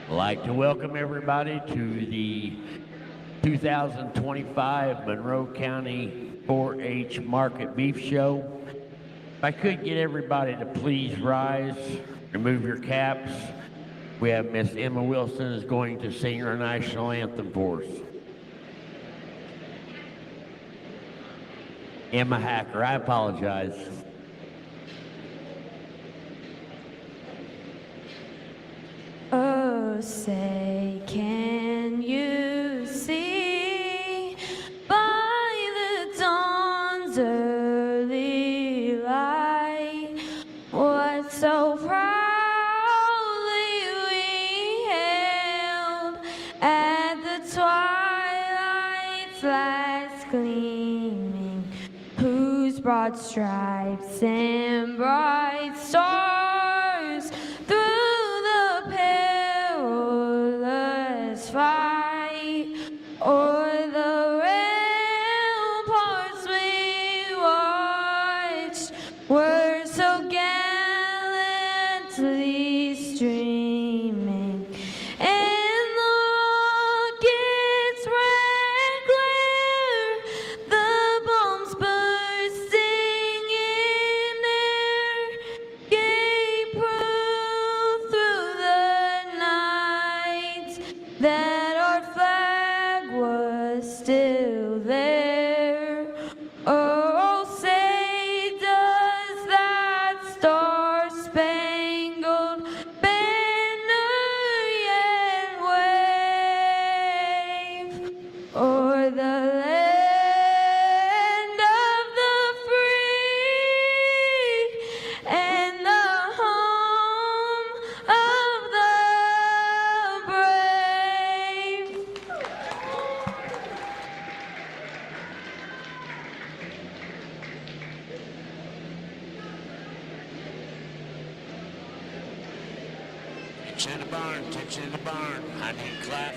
I'd like to welcome everybody to the 2025 Monroe County 4-H Market Beef Show. If I could get everybody to please rise, remove your caps. We have Miss Emma Wilson is going to sing our national anthem for us. Emma Hacker, I apologize. Oh, say, can you see by the dawn's early light what so proudly we hailed at the twilight's last gleaming, whose broad stripes and bright stars through the perilous fight o'er the ramparts we watched were so gallantly streaming, and the rocket's red glare, the bombs bursting in air, gave proof through the night that our flag was still there. Oh, say does that star-spangled banner yet wave o'er the land of the free and the home of the brave? Attention in the barn, attention in the barn. I need clap.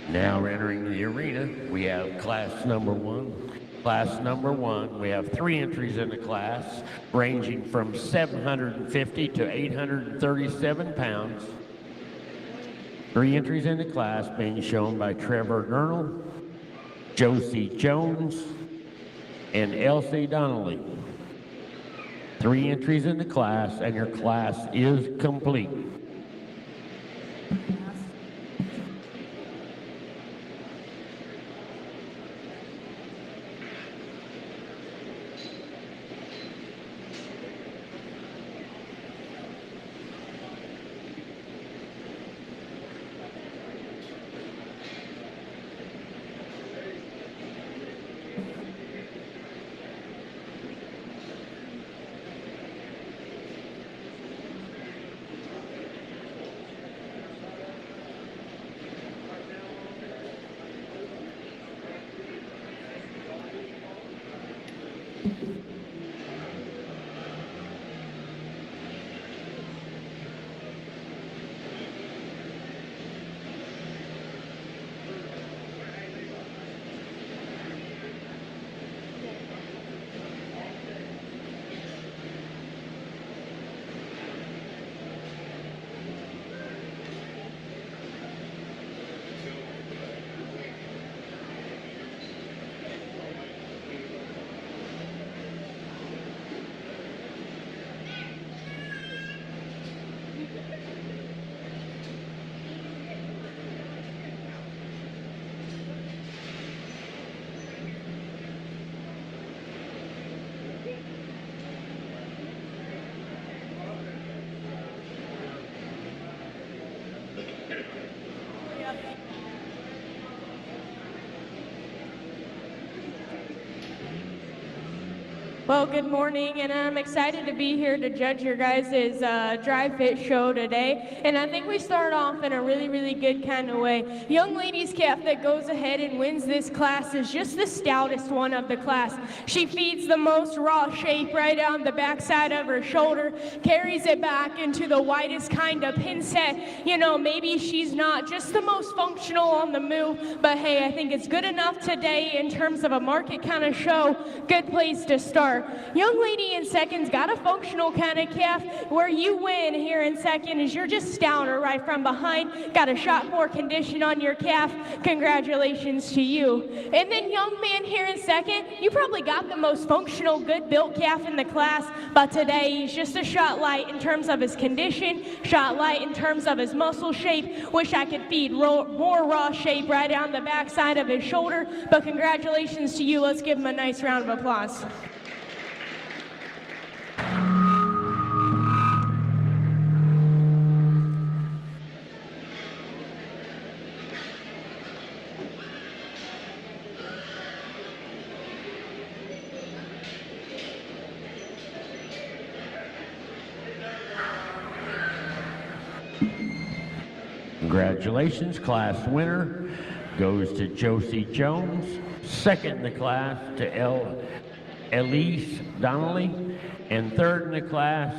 Now we're entering the arena. We have class number one. Class number one, we have 3 entries in the class, ranging from 750 to 837 pounds. 3 entries in the class being shown by Trevor Gurnall, Josie Jones, and Elsie Donnelly. 3 entries in the class, and your class is complete. Well, good morning, and I'm excited to be here to judge your guys' Dry Fit show today. And I think we start off in a really, really good kind of way. Young lady's calf that goes ahead and wins this class is just the stoutest one of the class. She feeds the most raw shape right on the backside of her shoulder, carries it back into the widest kind of pin set. You know, maybe she's not just the most functional on the move, but hey, I think it's good enough today in terms of a market kind of show. Good place to start. Young lady in second's got a functional kind of calf. Where you win here in second is you're just stouter right from behind. Got a shot more condition on your calf. Congratulations to you. And then young man here in second, you probably got the most functional, good built calf in the class, but today he's just a shot light in terms of his condition, shot light in terms of his muscle shape. Wish I could feed more raw shape right on the backside of his shoulder, but congratulations to you. Let's give him a nice round of applause. Congratulations, class winner goes to Josie Jones. Second in the class to Elise Donnelly. And third in the class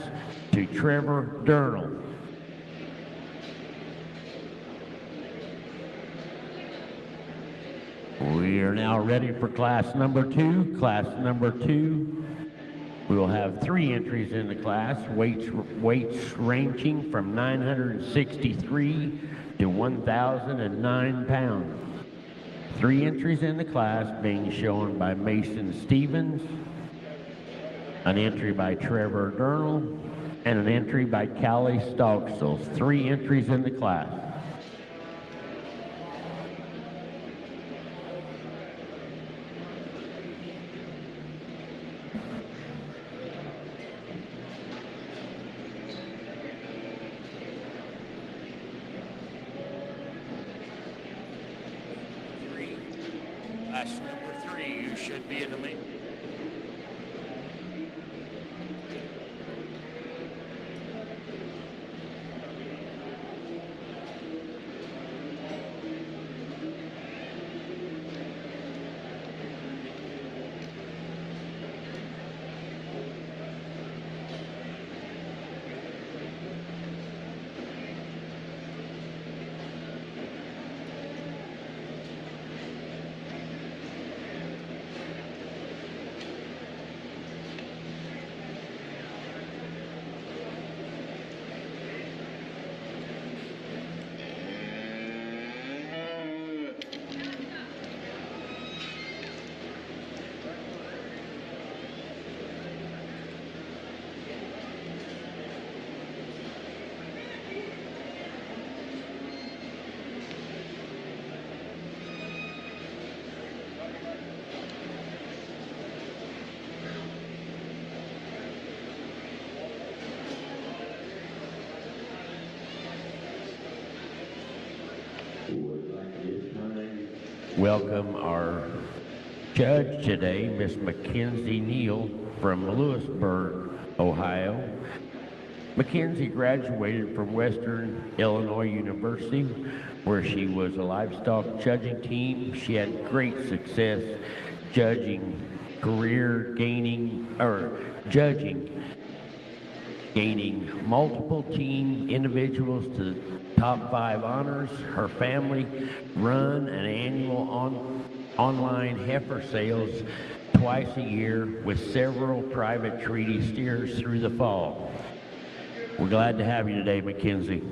to Trevor Durnall. We are now ready for class number 2. Class number 2, we will have 3 entries in the class, weights ranging from 963 to 1,009 pounds. 3 entries in the class being shown by Mason Stevens, an entry by Trevor Durnall, and an entry by Callie Stocksel. 3 entries in the class. Class number 3, you should be in the main. Welcome our judge today, Miss Mackenzie Neal from Lewisburg, Ohio. Mackenzie graduated from Western Illinois University, where she was a livestock judging team. She had great success judging gaining multiple team individuals to top 5 honors. Her family run an annual online heifer sales twice a year with several private treaty steers through the fall. We're glad to have you today, Mackenzie.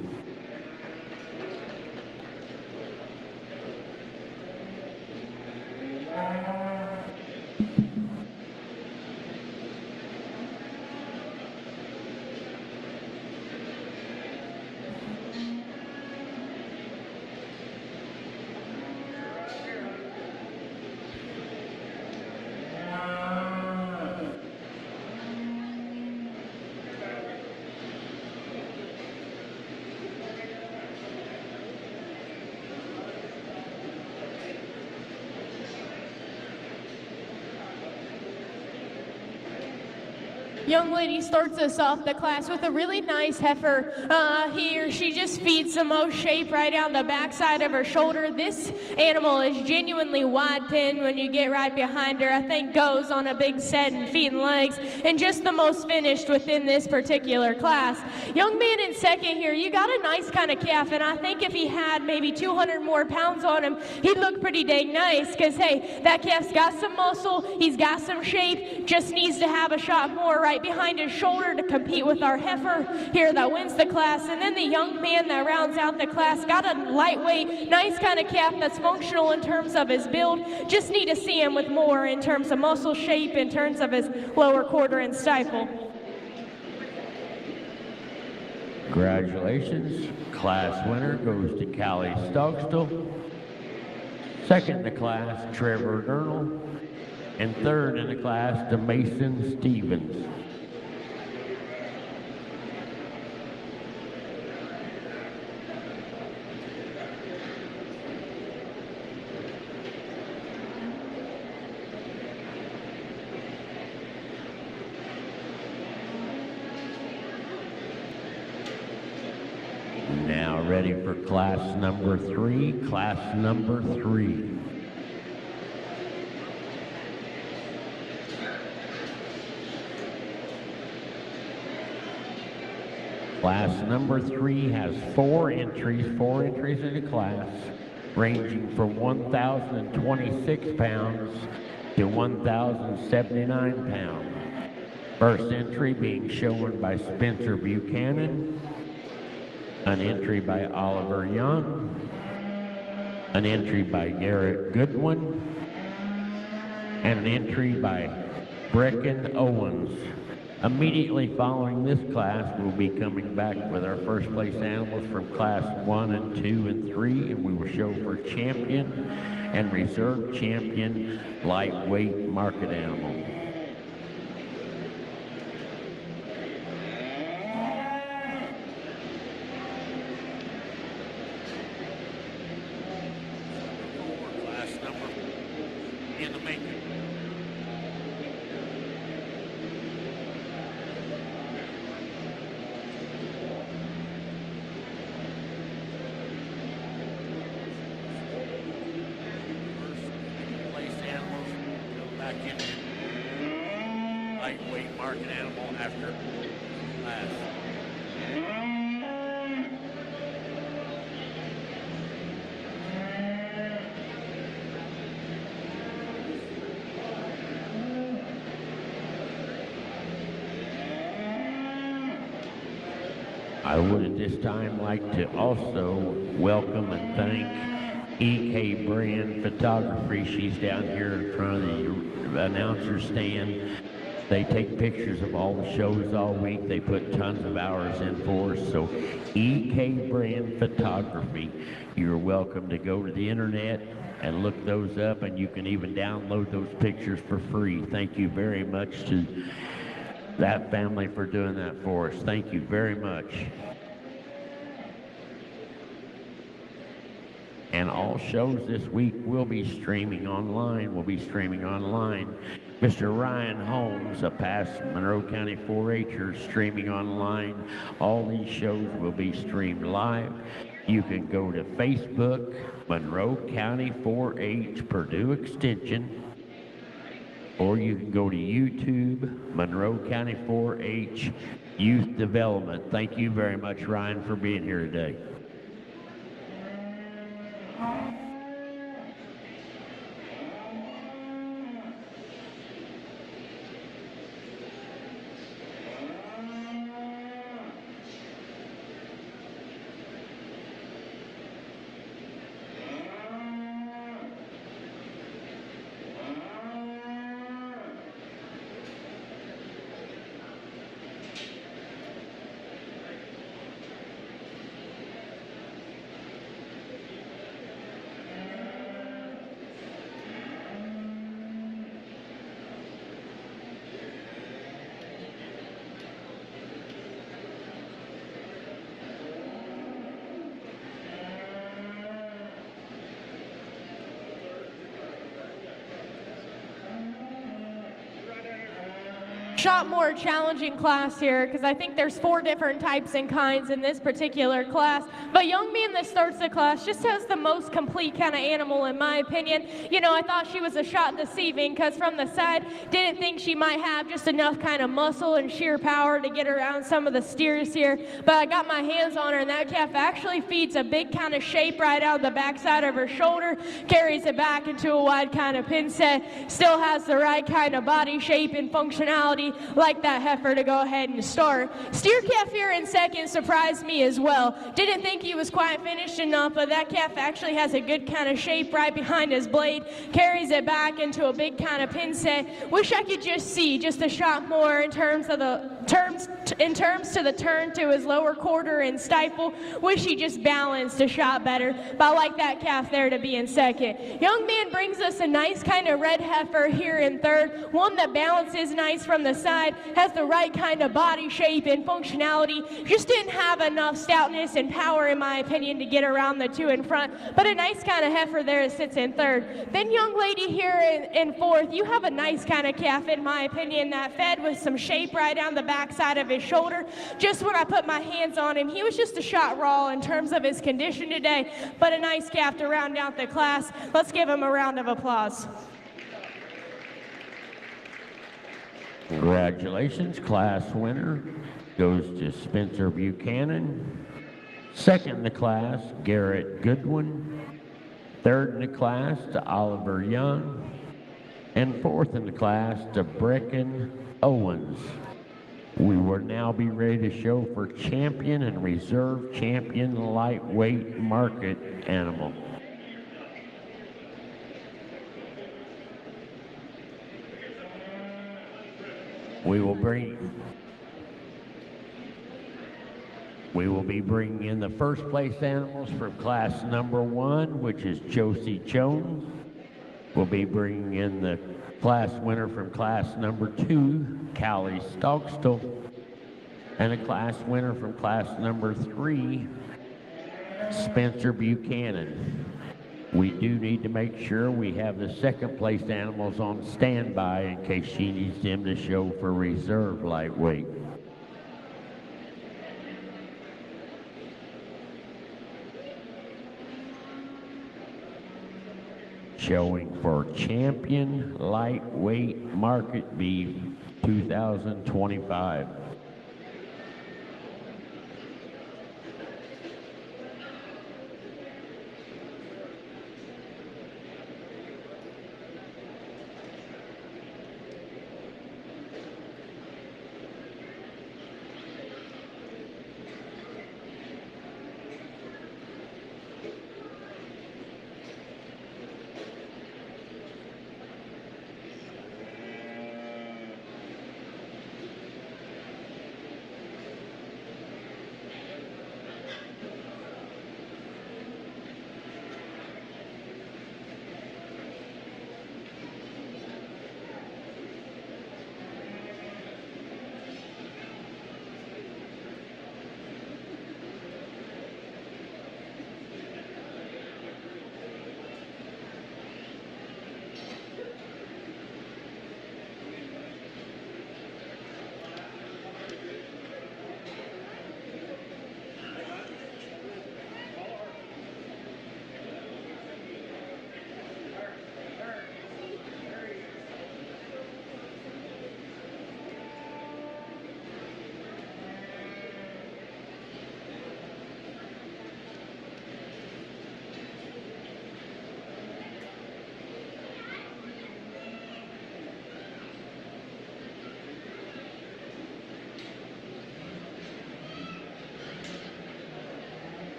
young lady starts us off the class with a really nice heifer. She just feeds the most shape right down the backside of her shoulder. This animal is genuinely wide pinned when you get right behind her. I think goes on a big set and feet and legs, and just the most finished within this particular class. Young man in second here, you got a nice kind of calf, and I think if he had maybe 200 more pounds on him, he'd look pretty dang nice, because hey, that calf's got some muscle, he's got some shape, just needs to have a shot more right behind his shoulder to compete with our heifer here that wins the class. And then the young man that rounds out the class got a lightweight, nice kind of calf that's functional in terms of his build. Just need to see him with more in terms of muscle shape, in terms of his lower quarter and stifle. Congratulations. Class winner goes to Callie Stokstill. Second in the class, Trevor Gurnall. And third in the class, to Mason Stevens. Now ready for class number 3, class number 3. Class number 3 has 4 entries in the class, ranging from 1,026 pounds to 1,079 pounds. First entry being shown by Spencer Buchanan, an entry by Oliver Young, an entry by Garrett Goodwin, and an entry by Brecken Owens. Immediately following this class, we'll be coming back with our first place animals from class 1 and 2 and 3, and we will show for champion and reserve champion lightweight market animal. Class number in the making. Back in lightweight market animal after class. I would at this time like to also welcome and thank EK Brand Photography. She's down here in front of the announcer stand. They take pictures of all the shows all week. They put tons of hours in for us. So EK Brand Photography, you're welcome to go to the internet and look those up, and you can even download those pictures for free. Thank you very much to that family for doing that for us. Thank you very much. And all shows this week will be streaming online. Mr. Ryan Holmes, a past Monroe County 4-H'er, streaming online. All these shows will be streamed live. You can go to Facebook, Monroe County 4-H Purdue Extension, or you can go to YouTube, Monroe County 4-H Youth Development. Thank you very much, Ryan, for being here today. shot more challenging class here because I think there's 4 different types and kinds in this particular class. But young man that starts the class just has the most complete kind of animal in my opinion. You know, I thought she was a shot deceiving because from the side, didn't think she might have just enough kind of muscle and sheer power to get around some of the steers here. But I got my hands on her and that calf actually feeds a big kind of shape right out the backside of her shoulder, carries it back into a wide kind of pin set, still has the right kind of body shape and functionality like that heifer to go ahead and start. Steer calf here in second surprised me as well. Didn't think he was quite finished enough, but that calf actually has a good kind of shape right behind his blade, carries it back into a big kind of pin set. Wish I could just see just a shot more in terms to the turn to his lower quarter and stifle. Wish he just balanced a shot better, but I like that calf there to be in second. Young man brings us a nice kind of red heifer here in third, one that balances nice from the side, has the right kind of body shape and functionality, just didn't have enough stoutness and power in my opinion to get around the 2 in front, but a nice kind of heifer there that sits in third. Then young lady here in fourth, you have a nice kind of calf in my opinion that fed with some shape right down the backside of his shoulder. Just when I put my hands on him, he was just a shot raw in terms of his condition today, but a nice calf to round out the class. Let's give him a round of applause. Congratulations, class winner goes to Spencer Buchanan. Second in the class, Garrett Goodwin. Third in the class to Oliver Young. And fourth in the class to Brecken Owens. We will now be ready to show for champion and reserve champion lightweight market animal. We will be bringing in the first place animals from class number 1, which is Josie Jones. We'll be bringing in the class winner from class number 2, Callie Stockstill, and a class winner from class number 3, Spencer Buchanan. We do need to make sure we have the second place animals on standby in case she needs them to show for reserve lightweight. Showing for champion lightweight market beef 2025.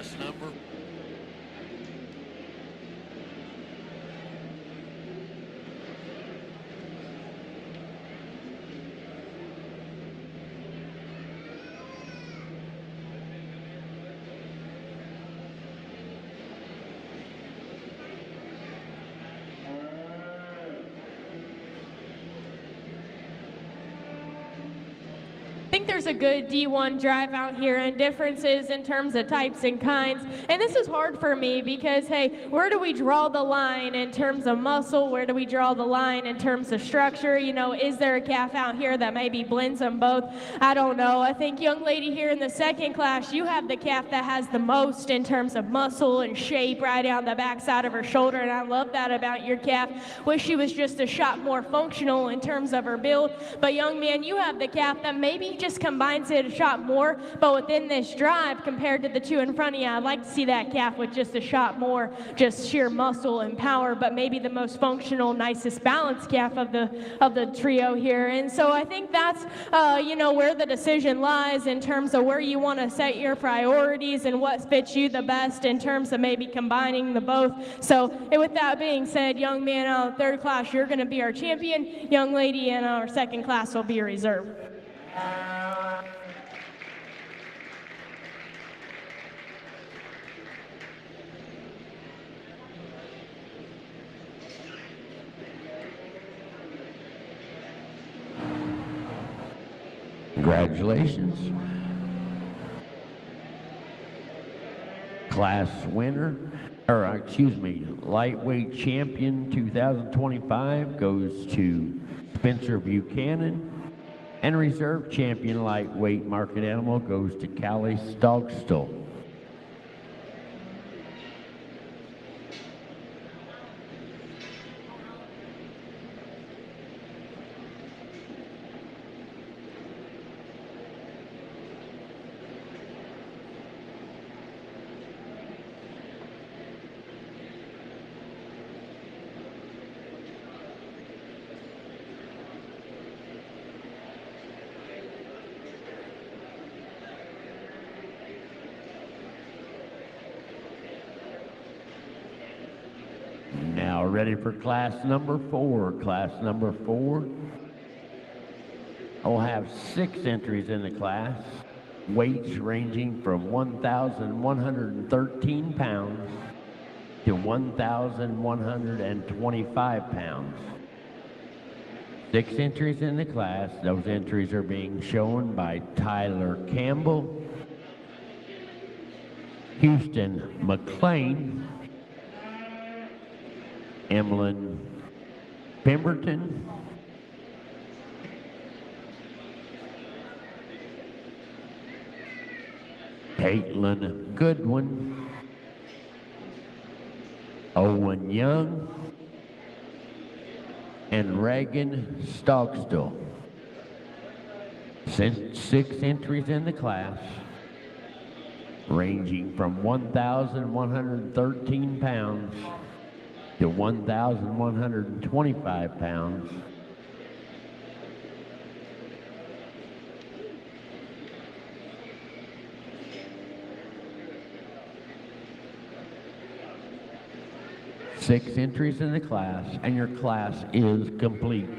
Class number think there's a good D1 drive out here and differences in terms of types and kinds. And this is hard for me because, hey, where do we draw the line in terms of muscle? Where do we draw the line in terms of structure? You know, is there a calf out here that maybe blends them both? I don't know. I think, young lady, here in the second class, you have the calf that has the most in terms of muscle and shape right down the backside of her shoulder, and I love that about your calf. Wish she was just a shot more functional in terms of her build, but young man, you have the calf that maybe just combines it a shot more, but within this drive compared to the two in front of you, I'd like to see that calf with just a shot more, just sheer muscle and power, but maybe the most functional, nicest balanced calf of the trio here. And so I think that's you know, where the decision lies in terms of where you want to set your priorities and what fits you the best in terms of maybe combining the both. So with that being said, young man, third class, you're going to be our champion. Young lady in our second class will be a reserve. Congratulations. Class winner, or excuse me, lightweight champion 2025 goes to Spencer Buchanan, and reserve champion lightweight market animal goes to Callie Stogstall. Now ready for class number 4. Class number 4 will have 6 entries in the class, weights ranging from 1,113 pounds to 1,125 pounds. 6 entries in the class. Those entries are being shown by Tyler Campbell, Houston McLean, Emlyn Pemberton, Caitlin Goodwin, Owen Young, and Reagan Stogstall. 6 entries in the class, ranging from 1,113 pounds to 1,125 pounds. Six entries in the class, and your class is complete.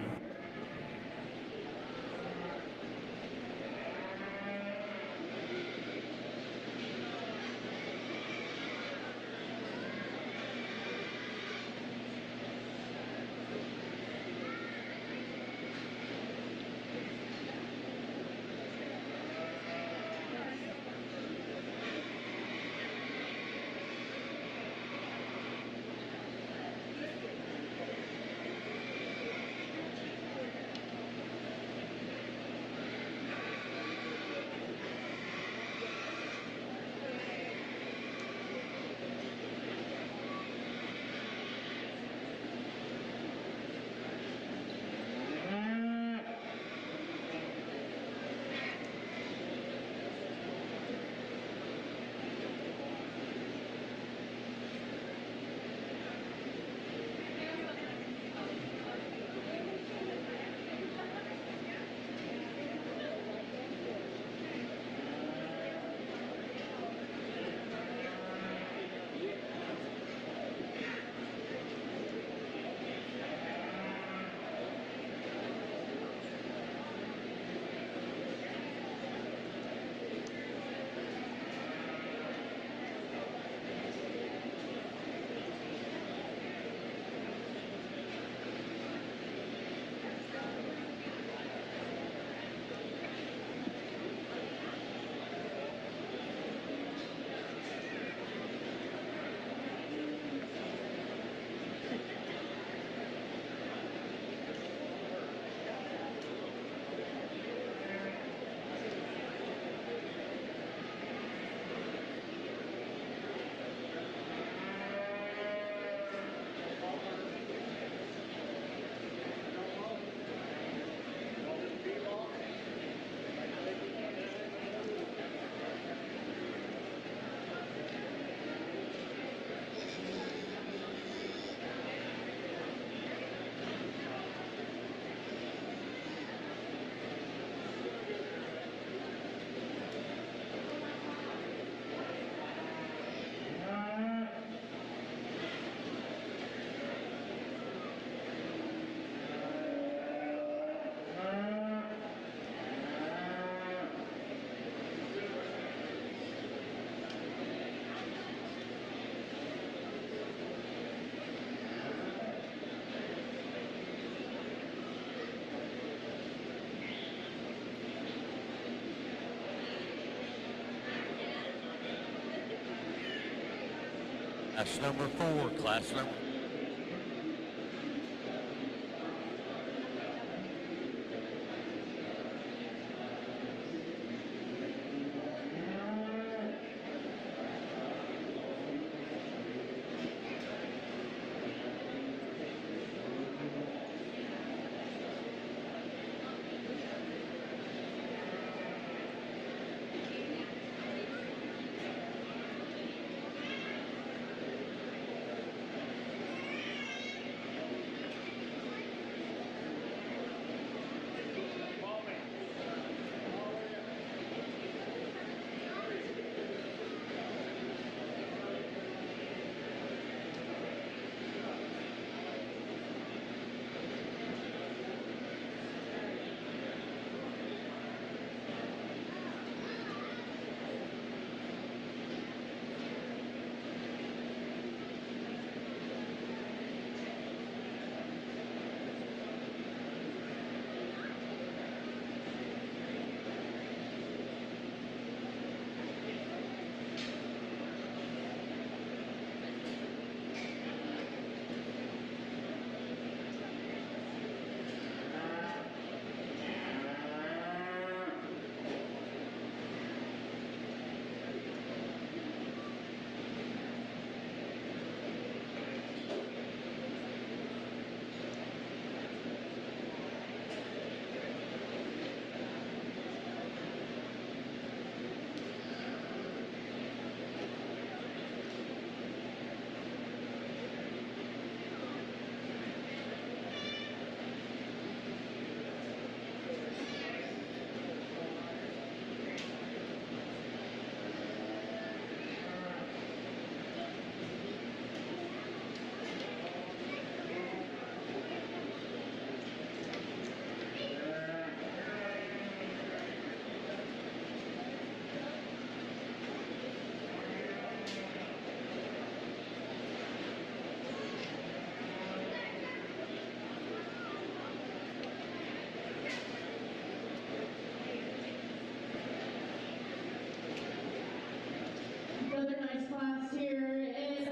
Class number 4, class number.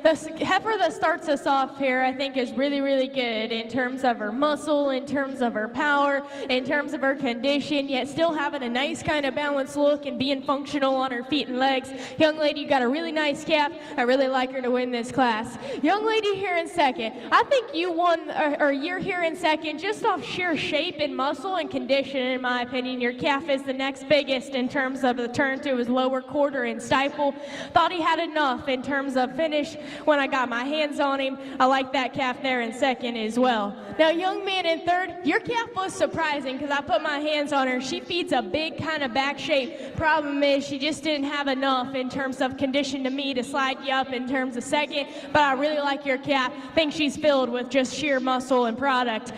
The heifer that starts us off here, I think, is really, really good in terms of her muscle, in terms of her power, in terms of her condition, yet still having a nice kind of balanced look and being functional on her feet and legs. Young lady, you got a really nice calf. I really like her to win this class. Young lady here in second, I think you won, or you're here in second just off sheer shape and muscle and condition, in my opinion. Your calf is the next biggest in terms of the turn to his lower quarter and stifle. Thought he had enough in terms of finish when I got my hands on him. I like that calf there in second as well. Now, young man in third, your calf was surprising because I put my hands on her. She feeds a big kind of back shape. Problem is she just didn't have enough in terms of condition to me to slide you up in terms of second, but I really like your calf. Think she's filled with just sheer muscle and product.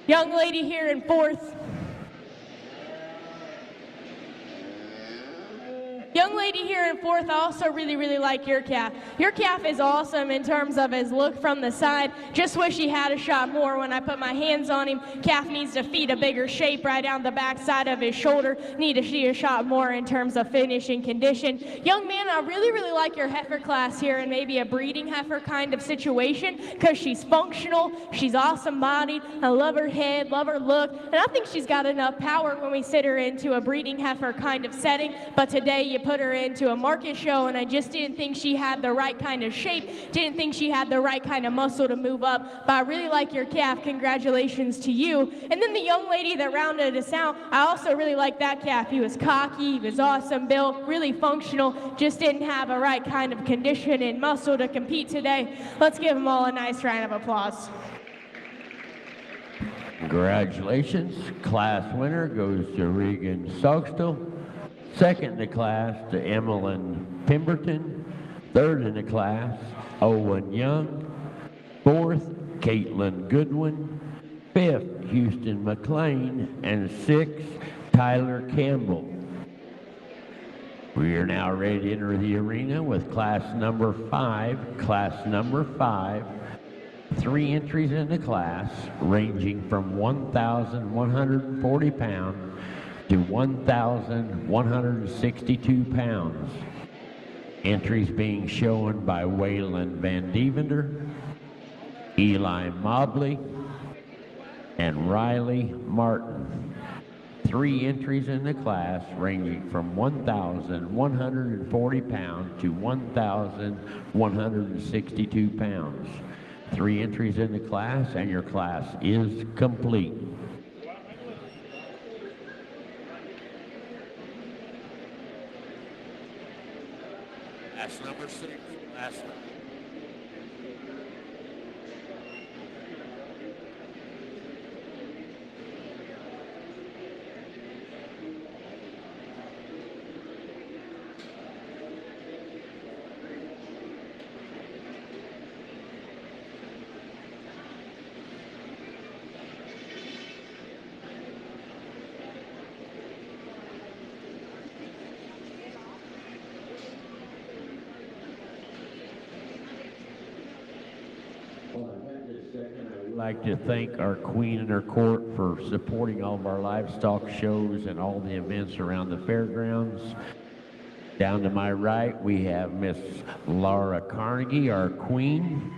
Young lady here in fourth. Young lady here in fourth, I also really, really like your calf. Your calf is awesome in terms of his look from the side. Just wish he had a shot more when I put my hands on him. Calf needs to feed a bigger shape right down the back side of his shoulder. Need to see a shot more in terms of finish and condition. Young man, I really, really like your heifer class here in maybe a breeding heifer kind of situation because she's functional, she's awesome bodied. I love her head, love her look, and I think she's got enough power when we sit her into a breeding heifer kind of setting. But today you put her into a market show, and I just didn't think she had the right kind of shape, didn't think she had the right kind of muscle to move up, but I really like your calf. Congratulations to you. And then the young lady that rounded us out, I also really like that calf. He was cocky, he was awesome built, really functional, just didn't have a right kind of condition and muscle to compete today. Let's give them all a nice round of applause. Congratulations. Class winner goes to Regan Sogstel. Second in the class to Emmeline Pemberton. Third in the class, Owen Young. Fourth, Caitlin Goodwin. Fifth, Houston McLean. And sixth, Tyler Campbell. We are now ready to enter the arena with class number 5. Class number 5. 3 entries in the class, ranging from 1,140 pounds to 1,162 pounds. Entries being shown by Waylon Van Devender, Eli Mobley, and Riley Martin. 3 entries in the class ranging from 1,140 pounds to 1,162 pounds. 3 entries in the class, and your class is complete. Class number 6, class number. I'd like to thank our queen and her court for supporting all of our livestock shows and all the events around the fairgrounds. Down to my right, we have Miss Laura Carnegie, our queen.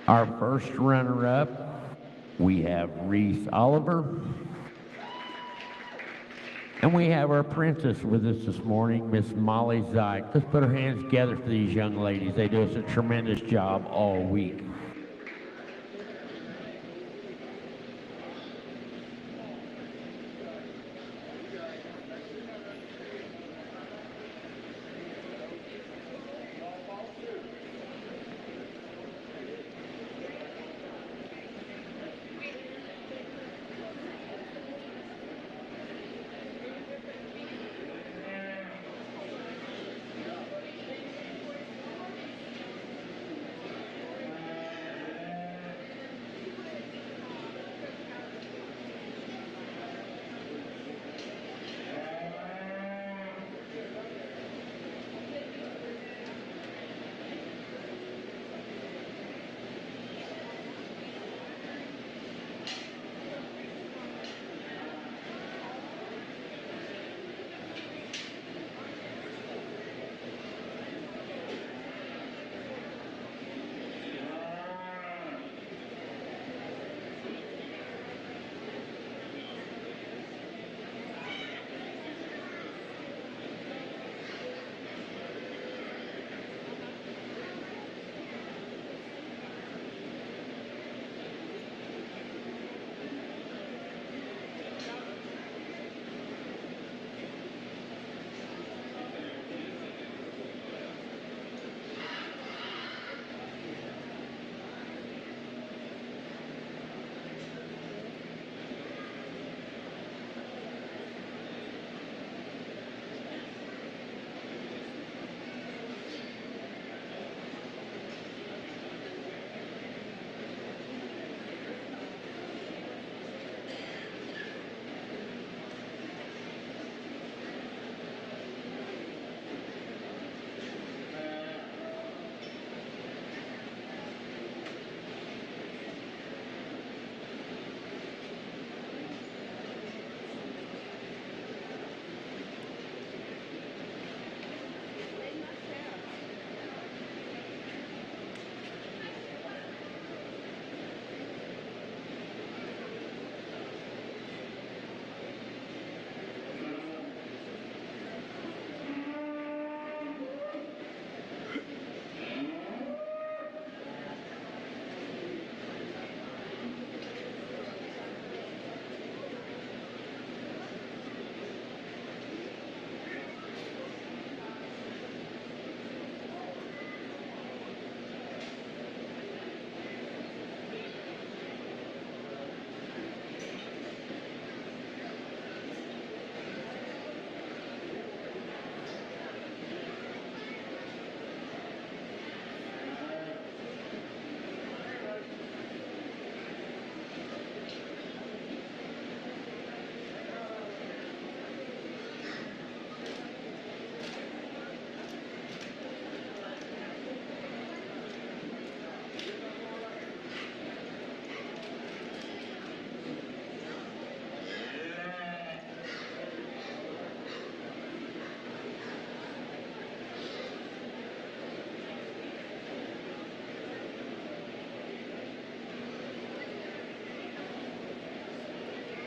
Our first runner-up, we have Reese Oliver. And we have our princess with us this morning, Miss Molly Zyke. Let's put our hands together for these young ladies. They do us a tremendous job all week.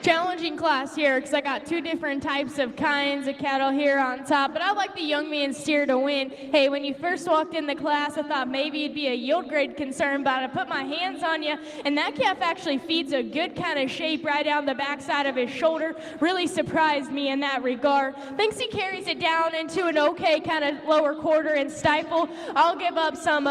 challenging class here because I got two different types of kinds of cattle here on top, but I'd like the young man steer to win. Hey, when you first walked in the class, I thought maybe it'd be a yield grade concern, but I put my hands on you, and that calf actually feeds a good kind of shape right down the backside of his shoulder. Really surprised me in that regard. Thinks he carries it down into an okay kind of lower quarter and stifle. I'll give up some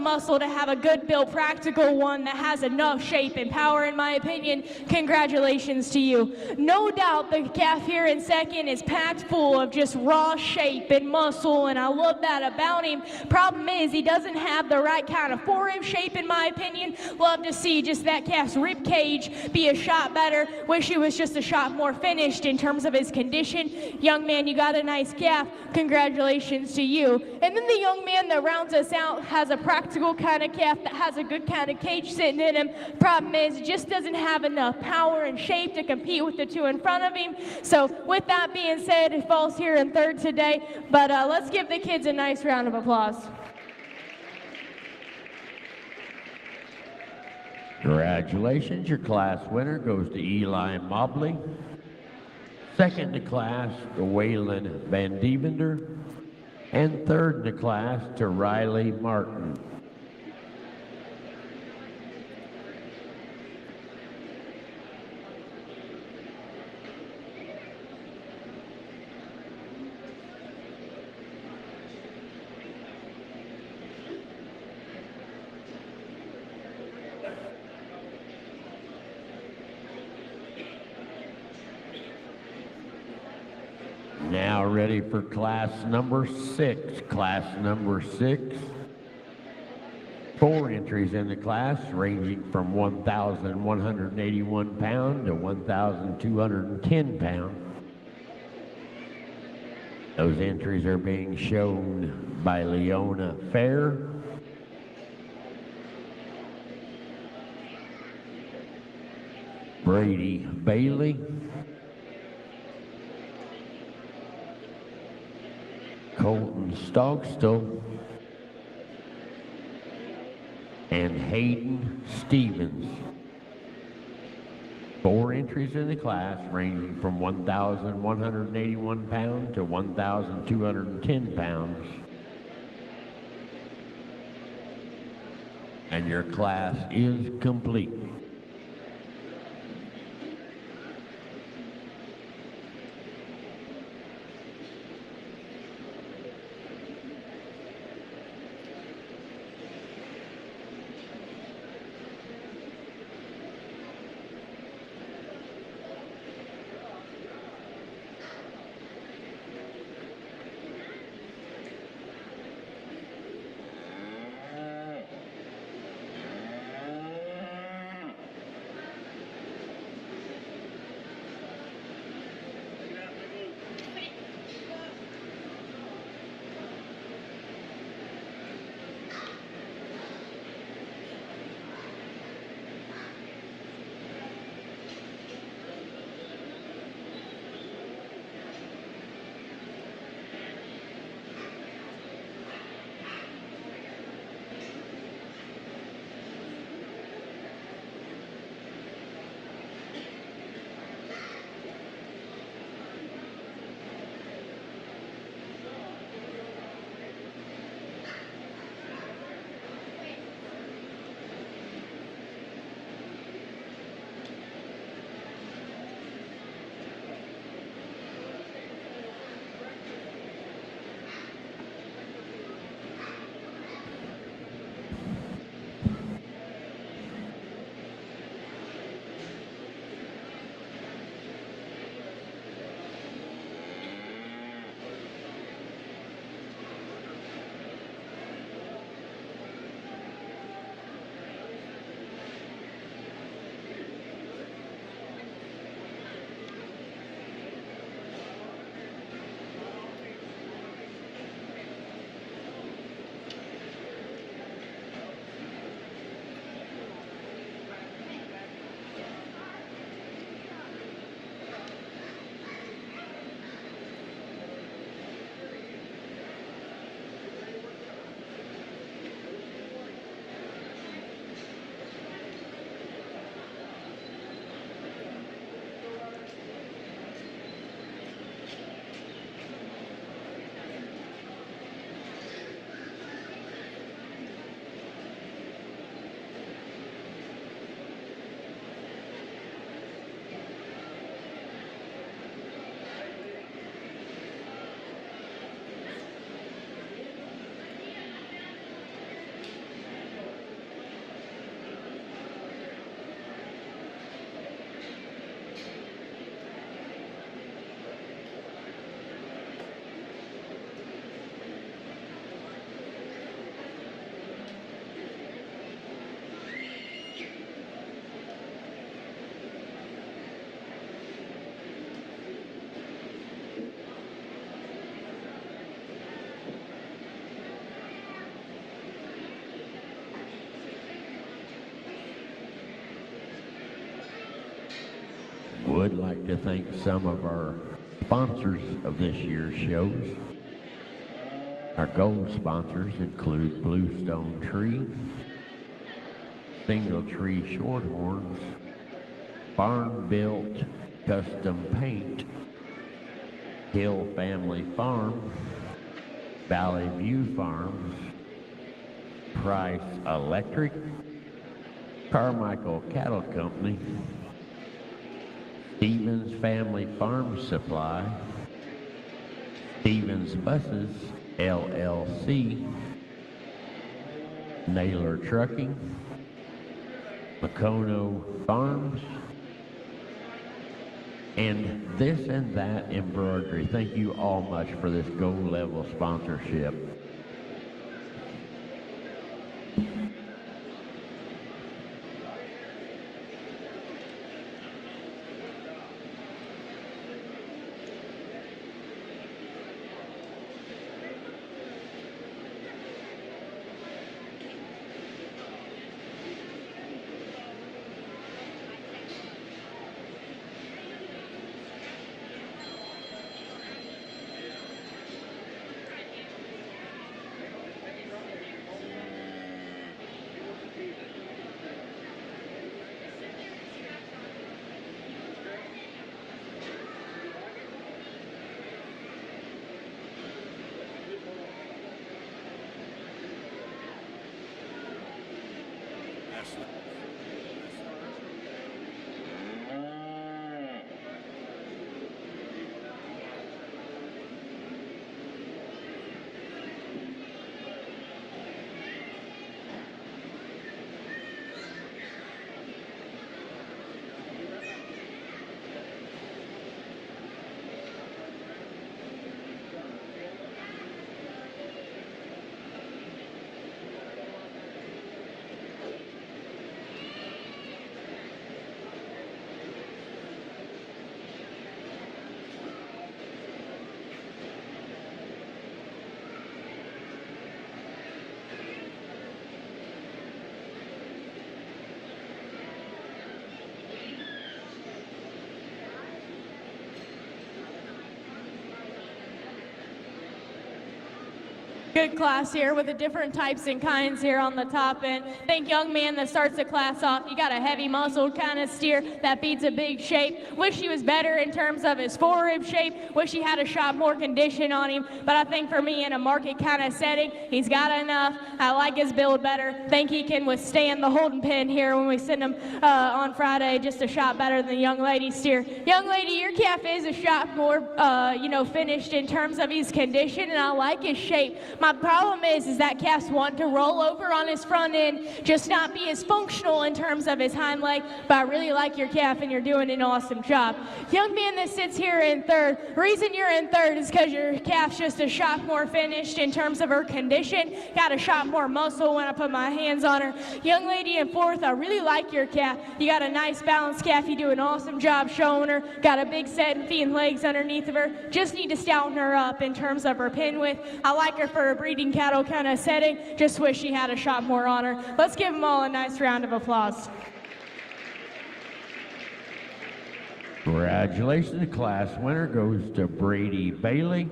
muscle to have a good built practical one that has enough shape and power, in my opinion. Congratulations to you. No doubt the calf here in second is packed full of just raw shape and muscle, and I love that about him. Problem is, he doesn't have the right kind of forehip shape, in my opinion. Love to see just that calf's rib cage be a shot better. Wish he was just a shot more finished in terms of his condition. Young man, you got a nice calf. Congratulations to you. And then the young man that rounds us out has a practical kind of calf that has a good kind of cage sitting in him. Problem is, just doesn't have enough power and shape to compete with the two in front of him. So with that being said, it falls here in third today, but let's give the kids a nice round of applause. Congratulations, your class winner goes to Eli Mobley. Second in the class to Waylon Van Dievender. And third in the class to Riley Martin. Now ready for class number 6. Class number 6. 4 entries in the class ranging from 1,181 pound to 1,210 pound. Those entries are being shown by Leona Fair, Brady Bailey, Colton Stogstill, and Hayden Stevens. 4 entries in the class ranging from 1,181 pounds to 1,210 pounds. And your class is complete. like to thank some of our sponsors of this year's shows. Our gold sponsors include Bluestone Tree, Single Tree Shorthorns, Barn Built Custom Paint, Hill Family Farm, Valley View Farms, Price Electric, Carmichael Cattle Company, Stevens Family Farm Supply, Stevens Buses, LLC, Naylor Trucking, Macono Farms, and This and That Embroidery. Thank you all much for this gold level sponsorship. Good class here with the different types and kinds here on the top end. Think young man that starts the class off, you got a heavy muscled kind of steer that feeds a big shape. Wish he was better in terms of his forerib shape. Wish he had a shot more condition on him. But I think for me in a market kind of setting, he's got enough. I like his build better. Think he can withstand the holding pen here when we send him on Friday, just a shot better than the young lady steer. Young lady, your calf is a shot more, finished in terms of his condition, and I like his shape. My problem is that calf's wanting to roll over on his front end, just not be as functional in terms of his hind leg, but I really like your calf and you're doing an awesome job. Young man that sits here in third, reason you're in third is because your calf's just a shot more finished in terms of her condition, got a shot more muscle when I put my hands on her. Young lady in fourth, I really like your calf. You got a nice balanced calf, you do an awesome job showing her, got a big set and feet and legs underneath of her, just need to stouten her up in terms of her pin width. I like her for a breeding cattle kind of setting, just wish she had a shot more on her. Let's give them all a nice round of applause. Congratulations, the class winner goes to Brady Bailey.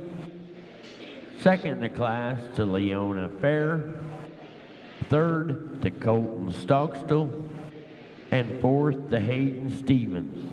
Second in the class to Leona Fair. Third to Colton Stockstill. And fourth to Hayden Stevens.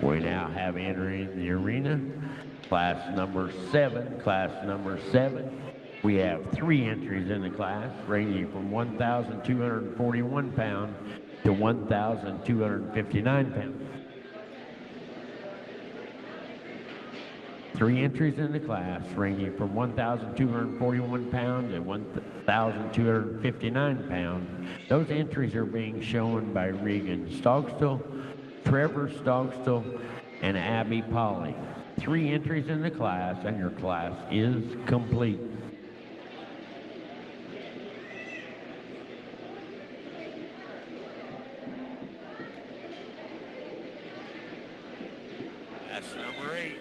We now have entering the arena class number 7. Class number 7. We have 3 entries in the class, ranging from 1,241 pounds to 1,259 pounds. 3 entries in the class, ranging from 1,241 pounds to 1,259 pounds. Those entries are being shown by Regan Stogstill, Trevor Stogstill, and Abby Polly. 3 entries in the class, and your class is complete. Class number 8.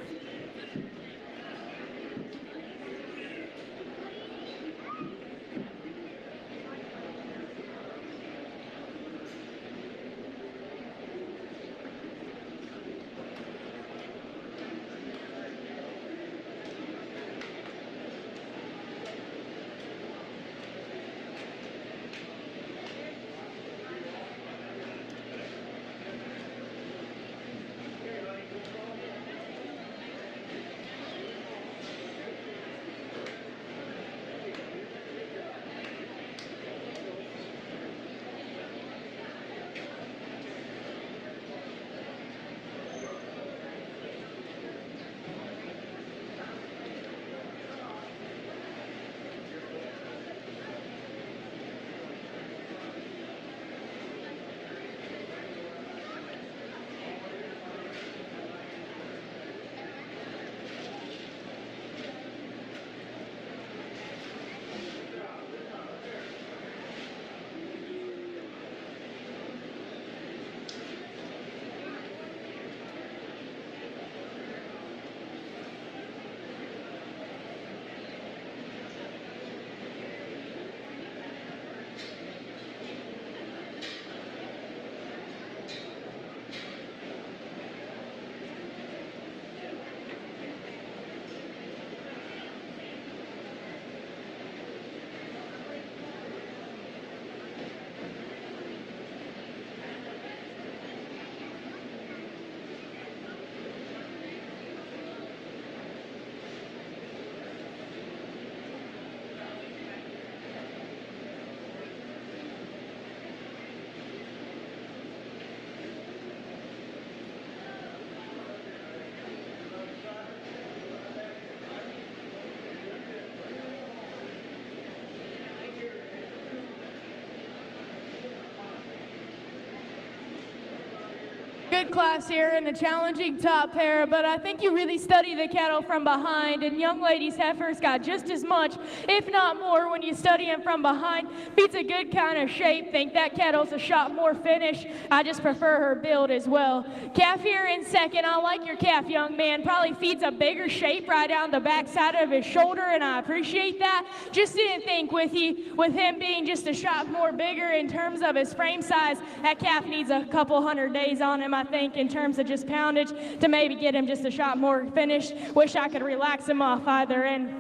Good class here in a challenging top pair, but I think you really study the cattle from behind, and young ladies heifers got just as much, if not more, when you study them from behind. Beats a good kind of shape. Think that cattle's a shot more finish. I just prefer her build as well. Calf here in second. I like your calf, young man. Probably feeds a bigger shape right down the backside of his shoulder, and I appreciate that. Just didn't think with him being just a shot more bigger in terms of his frame size, that calf needs a couple hundred days on him, I think, in terms of just poundage to maybe get him just a shot more finished. Wish I could relax him off either end.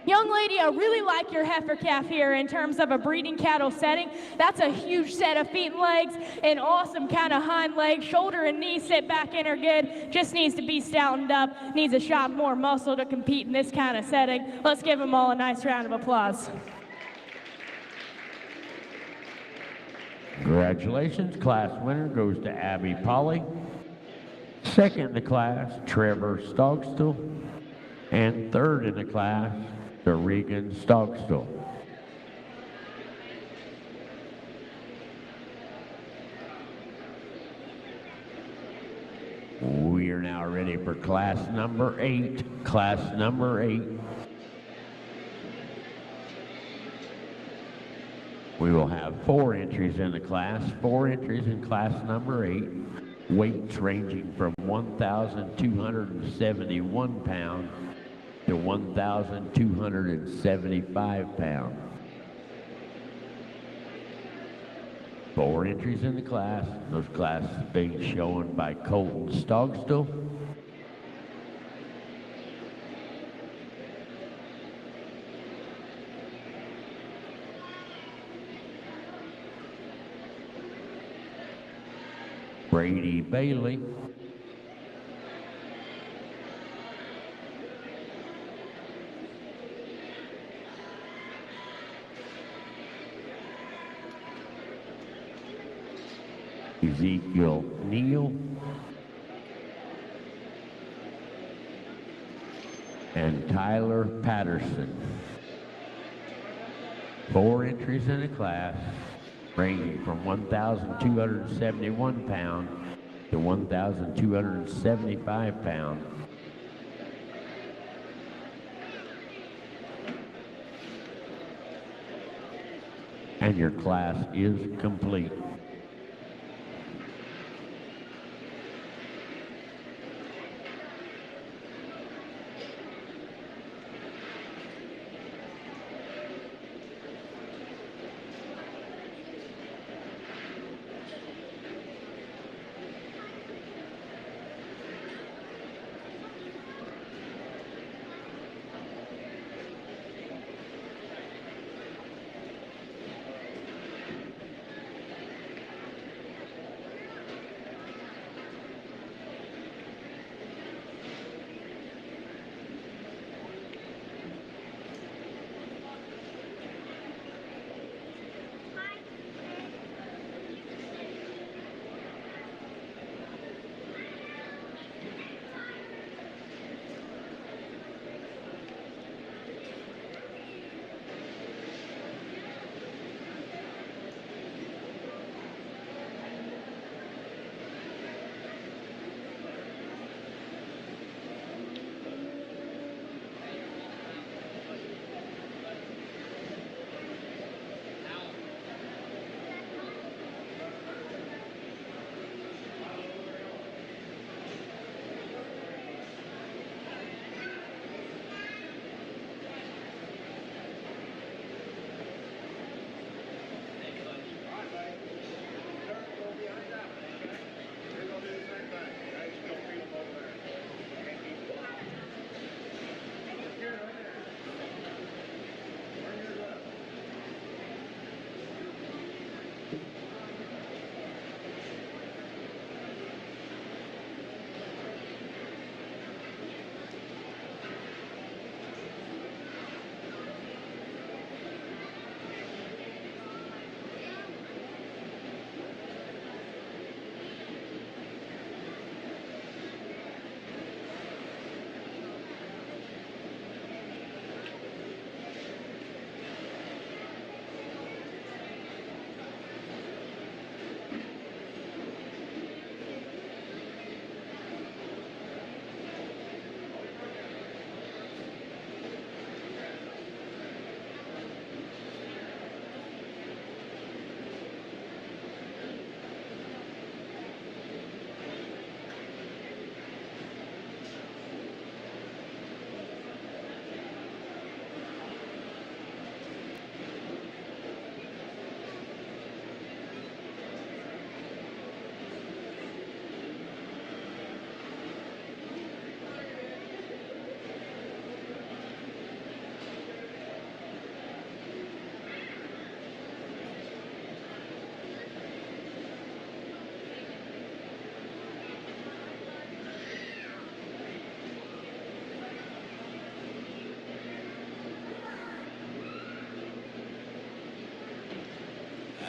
Young lady, I really like your heifer calf here in terms of a breeding cattle setting. That's a huge set of feet and legs, an awesome kind of hind leg. Shoulder and knee sit back in are good. Just needs to be stoutened up. Needs a shot more muscle to compete in this kind of setting. Let's give them all a nice round of applause. Congratulations, class winner goes to Abby Polly. Second in the class, Trevor Stogstill. And third in the class, to Regan Stogstill. We are now ready for class number 8. Class number 8. We will have 4 entries in the class, 4 entries in class number 8, weights ranging from 1,271 pounds to 1,275 pounds. 4 entries in the class, those classes being shown by Colton Stogstill. Brady Bailey, Ezekiel Neal, and Tyler Patterson. 4 entries in the class, ranging from 1,271 pound to 1,275 pound. And your class is complete.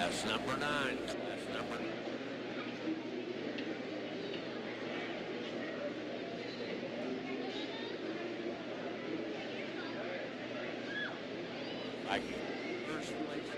That's number 9. That's number 9. First place.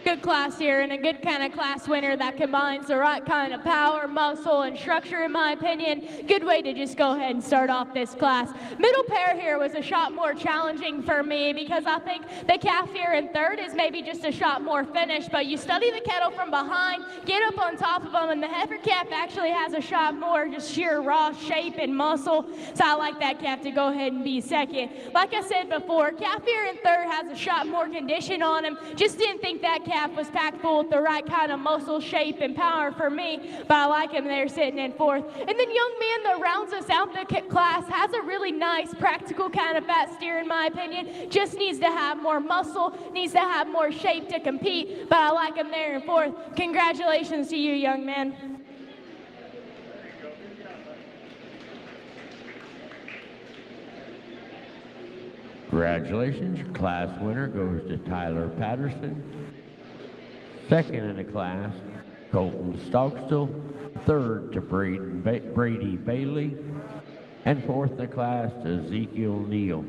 Good class here, and a good kind of class winner that combines the right kind of power, muscle, and structure, in my opinion. Good way to just go ahead and start off this class. Middle pair here was a shot more challenging for me because I think the calf here in third is maybe just a shot more finished, but you study the kettle from behind, get up on top of them, and the heifer calf actually has a shot more just sheer raw shape and muscle, so I like that calf to go ahead and be second. Like I said before, calf here in third has a shot more condition on him. Just didn't think that calf was packed full with the right kind of muscle, shape, and power for me, but I like him there sitting in fourth. And then young man that rounds us out the class has a really nice, practical kind of fat steer, in my opinion. Just needs to have more muscle, needs to have more shape to compete, but I like him there in fourth. Congratulations to you, young man. Congratulations, your class winner goes to Tyler Patterson. Second in the class, Colton Stockstill. Third to Brady Bailey. And fourth in the class to Ezekiel Neal.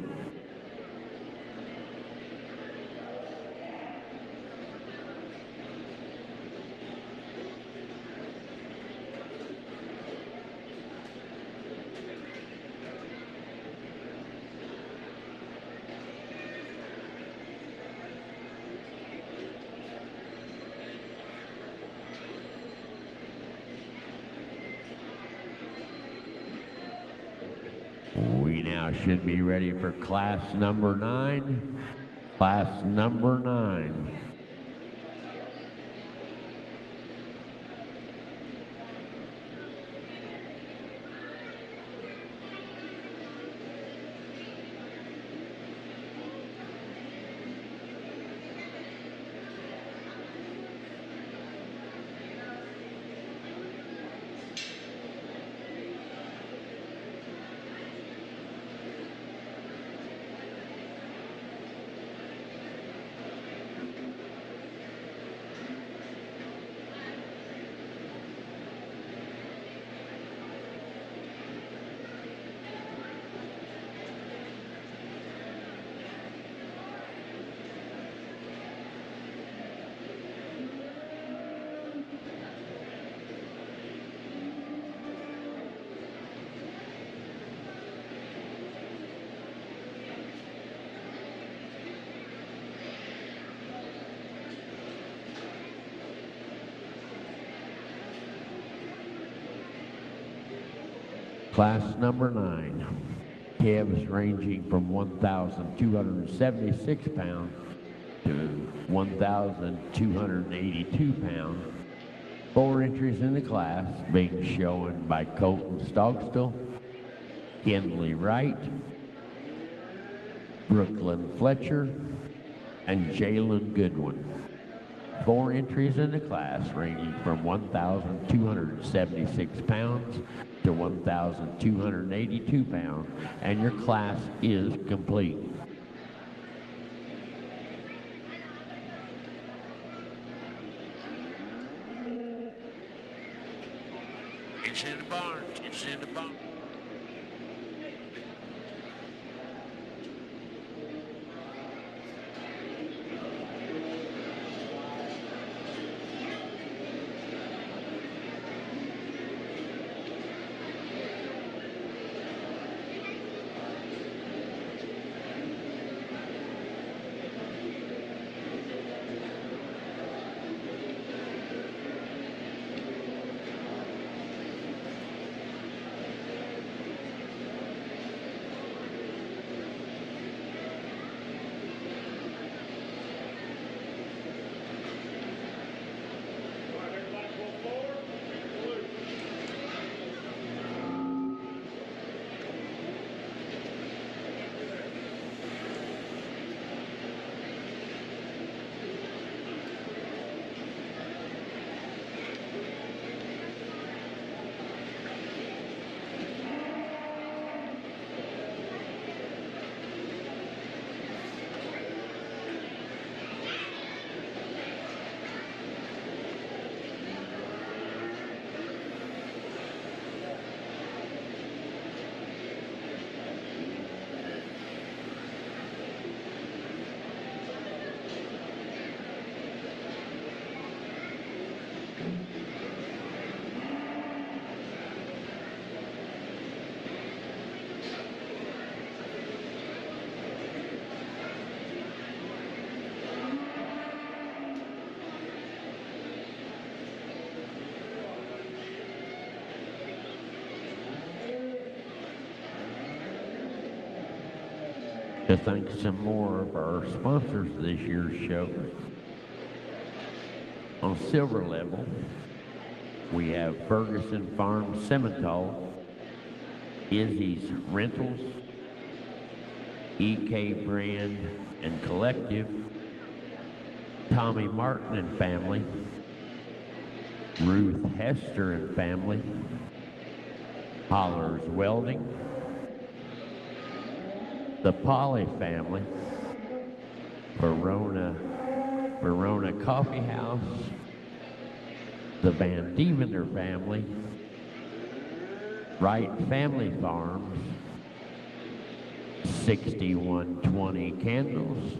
We now should be ready for class number 9. Class number 9. Class number 9. Calves ranging from 1,276 pounds to 1,282 pounds. 4 entries in the class being shown by Colton Stockstill, Kinley Wright, Brooklyn Fletcher, and Jalen Goodwin. 4 entries in the class ranging from 1,276 pounds to 1,282 pounds, and your class is complete. It's in the barn, it's in the barn. To thank some more of our sponsors of this year's show. On silver level, we have Ferguson Farm Simmental, Izzy's Rentals, EK Brand and Collective, Tommy Martin and Family, Ruth Hester and Family, Hollers Welding, the Polly Family, Verona Coffee House, the Van Deventer Family, Wright Family Farms, 6120 Candles,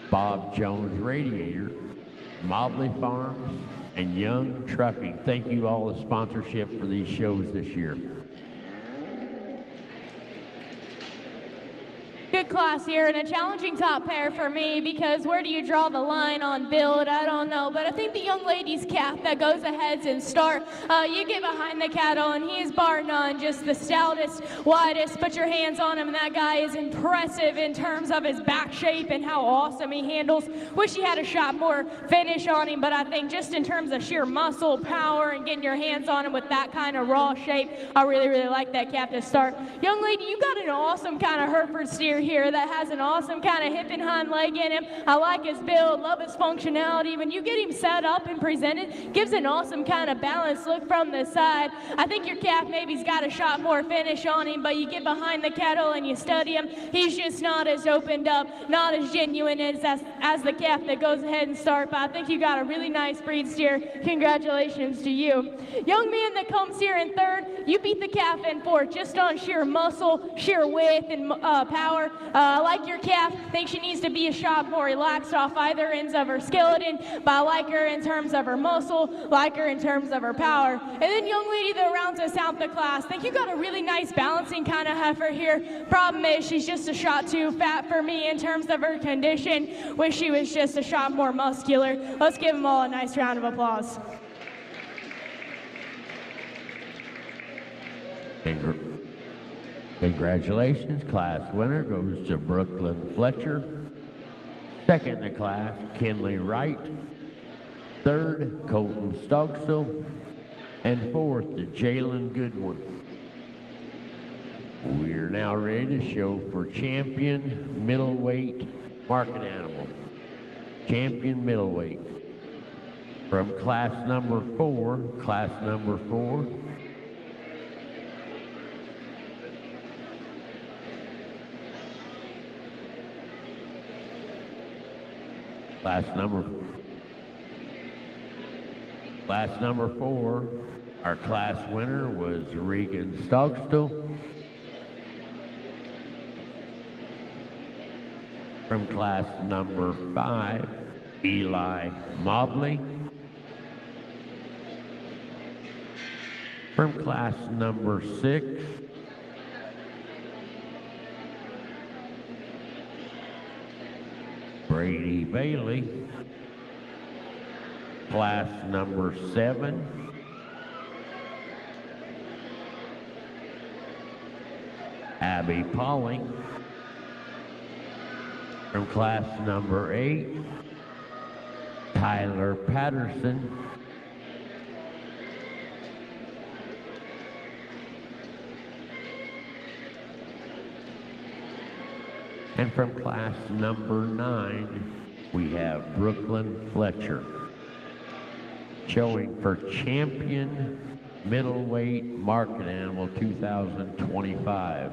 Bob Jones Radiator, Mobley Farms, and Young Trucking. Thank you all the sponsorship for these shows this year. Good class here, and a challenging top pair for me, because where do you draw the line on build? I don't know, but I think the young ladies calf that goes ahead and start, you get behind the cattle, and he is bar none, just the stoutest, widest. Put your hands on him, and that guy is impressive in terms of his back shape and how awesome he handles. Wish he had a shot more finish on him, but I think just in terms of sheer muscle, power, and getting your hands on him with that kind of raw shape, I really, really like that calf to start. Young lady, you got an awesome kind of Hereford steer here that has an awesome kind of hip and hind leg in him. I like his build, love his functionality. When you get him set up and presented, gives an awesome kind of balanced look from the side. I think your calf maybe's got a shot more finish on him, but you get behind the cattle and you study him, he's just not as opened up, not as genuine as the calf that goes ahead and start. But I think you got a really nice breed steer. Congratulations to you. Young man that comes here in third, you beat the calf in fourth just on sheer muscle, sheer width, and power. I like your calf. Think she needs to be a shot more relaxed off either ends of her skeleton, but I like her in terms of her muscle, like her in terms of her power. And then young lady that rounds us out the class, think you got a really nice balancing kind of heifer here. Problem is she's just a shot too fat for me in terms of her condition. Wish she was just a shot more muscular. Let's give them all a nice round of applause. Congratulations, class winner goes to Brooklyn Fletcher. Second in the class, Kinley Wright. Third, Colton Stogstill. And fourth, to Jalen Goodwin. We're now ready to show for champion middleweight market animal. Champion middleweight. From class number four. Class number four, our class winner was Regan Stogstill. From class number 5, Eli Mobley. From class number 6, Brady Bailey. Class number 7, Abby Pauling. From class number 8, Tyler Patterson. And from class number 9, we have Brooklyn Fletcher. Showing for champion middleweight market animal 2025.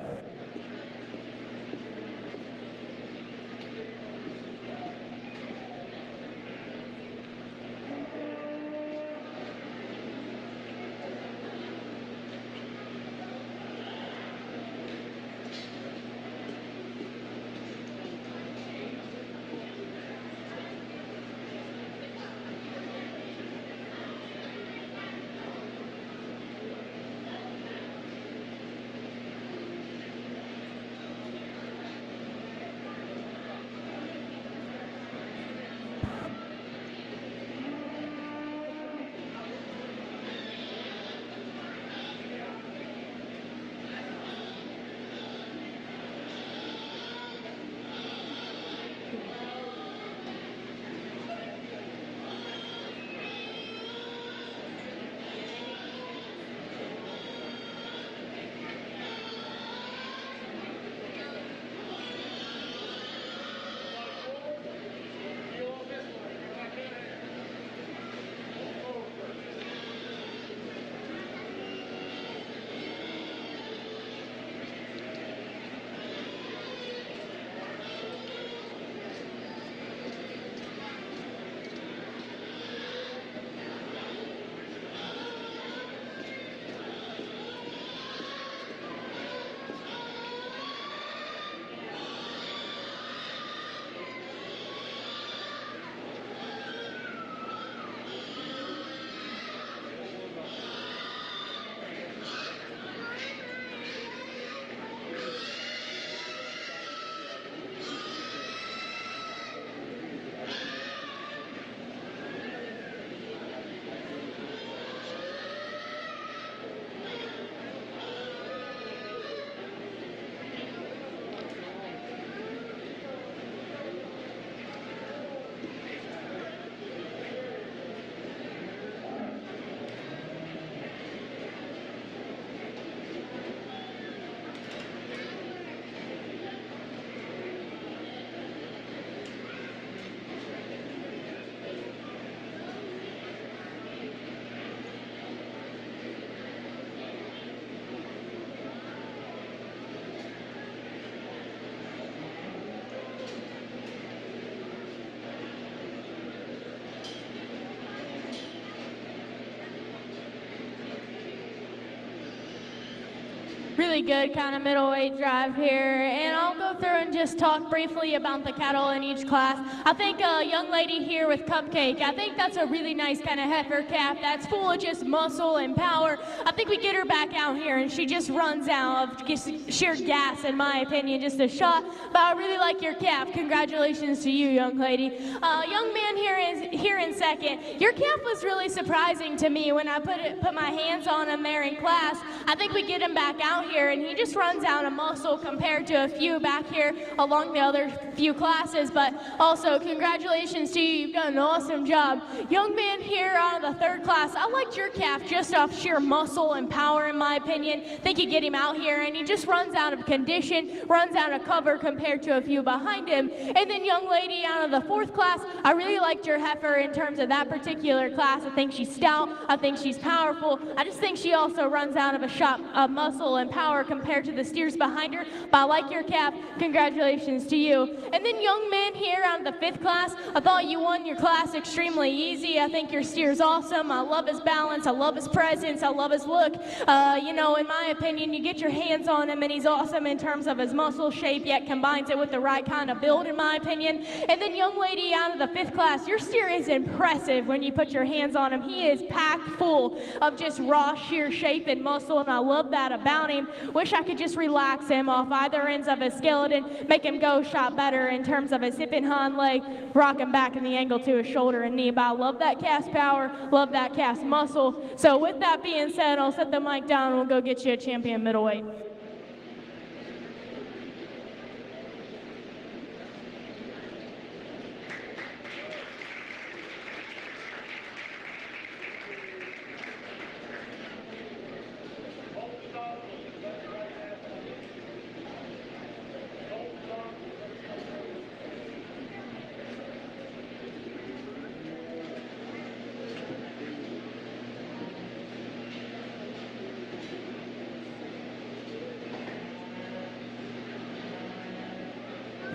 really good kind of middleweight drive here, and I'll go through and just talk briefly about the cattle in each class. I think a young lady here with Cupcake, I think that's a really nice kind of heifer calf that's full of just muscle and power. I think we get her back out here and she just runs out of just sheer gas, in my opinion, just a shot. But I really like your calf. Congratulations to you, young lady. Young man here in second, your calf was really surprising to me when I put my hands on him there in class. I think we get him back out here and he just runs out of muscle compared to a few back here along the other few classes. But also, congratulations to you. You've done an awesome job. Young man here out of the third class, I liked your calf just off sheer muscle and power, in my opinion. I think you get him out here and he just runs out of condition, runs out of cover compared to a few behind him. And then young lady out of the fourth class, I really liked your heifer in terms of that particular class. I think she's stout. I think she's powerful. I just think she also runs out of a shot of muscle and power compared to the steers behind her. But I like your calf. Congratulations to you. And then young man here out of the fifth class, I thought you won your class extremely easy. I think your steer's awesome. I love his balance. I love his presence. I love his look. You know, in my opinion, you get your hands on him and he's awesome in terms of his muscle shape, yet combines it with the right kind of build, in my opinion. And then young lady out of the fifth class, your steer is impressive when you put your hands on him. He is packed full of just raw sheer shape and muscle, and I love that about him. Wish I could just relax him off either ends of his skeleton, make him go a shot better in terms of his hip and hind leg, rock him back in the angle to his shoulder and knee. But I love that calf's power, love that calf's muscle. So with that being said, I'll set the mic down and we'll go get you a champion middleweight.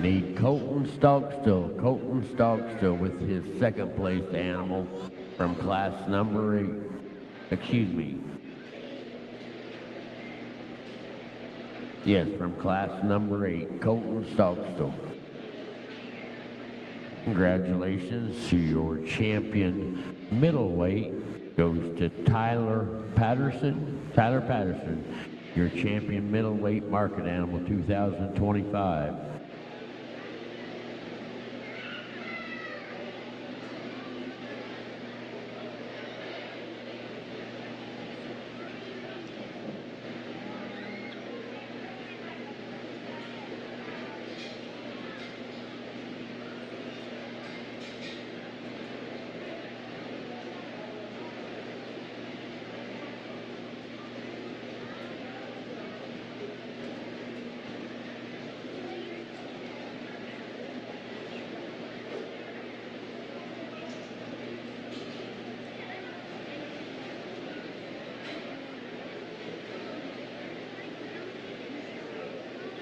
Need Colton Stockstill. Colton Stockstill with his second place animal from class number 8. Excuse me. Yes, from class number 8, Colton Stockstill. Congratulations to your champion middleweight goes to Tyler Patterson. Tyler Patterson, your champion middleweight market animal 2025.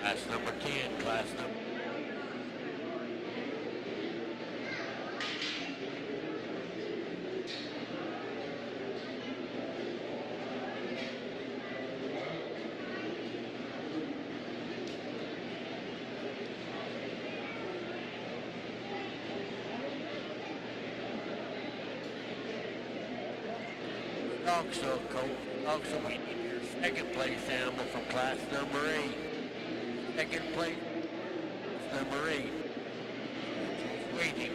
Class number 10, class number. Also, we need your second place animal from class number 8. Second place, number 8. Waiting.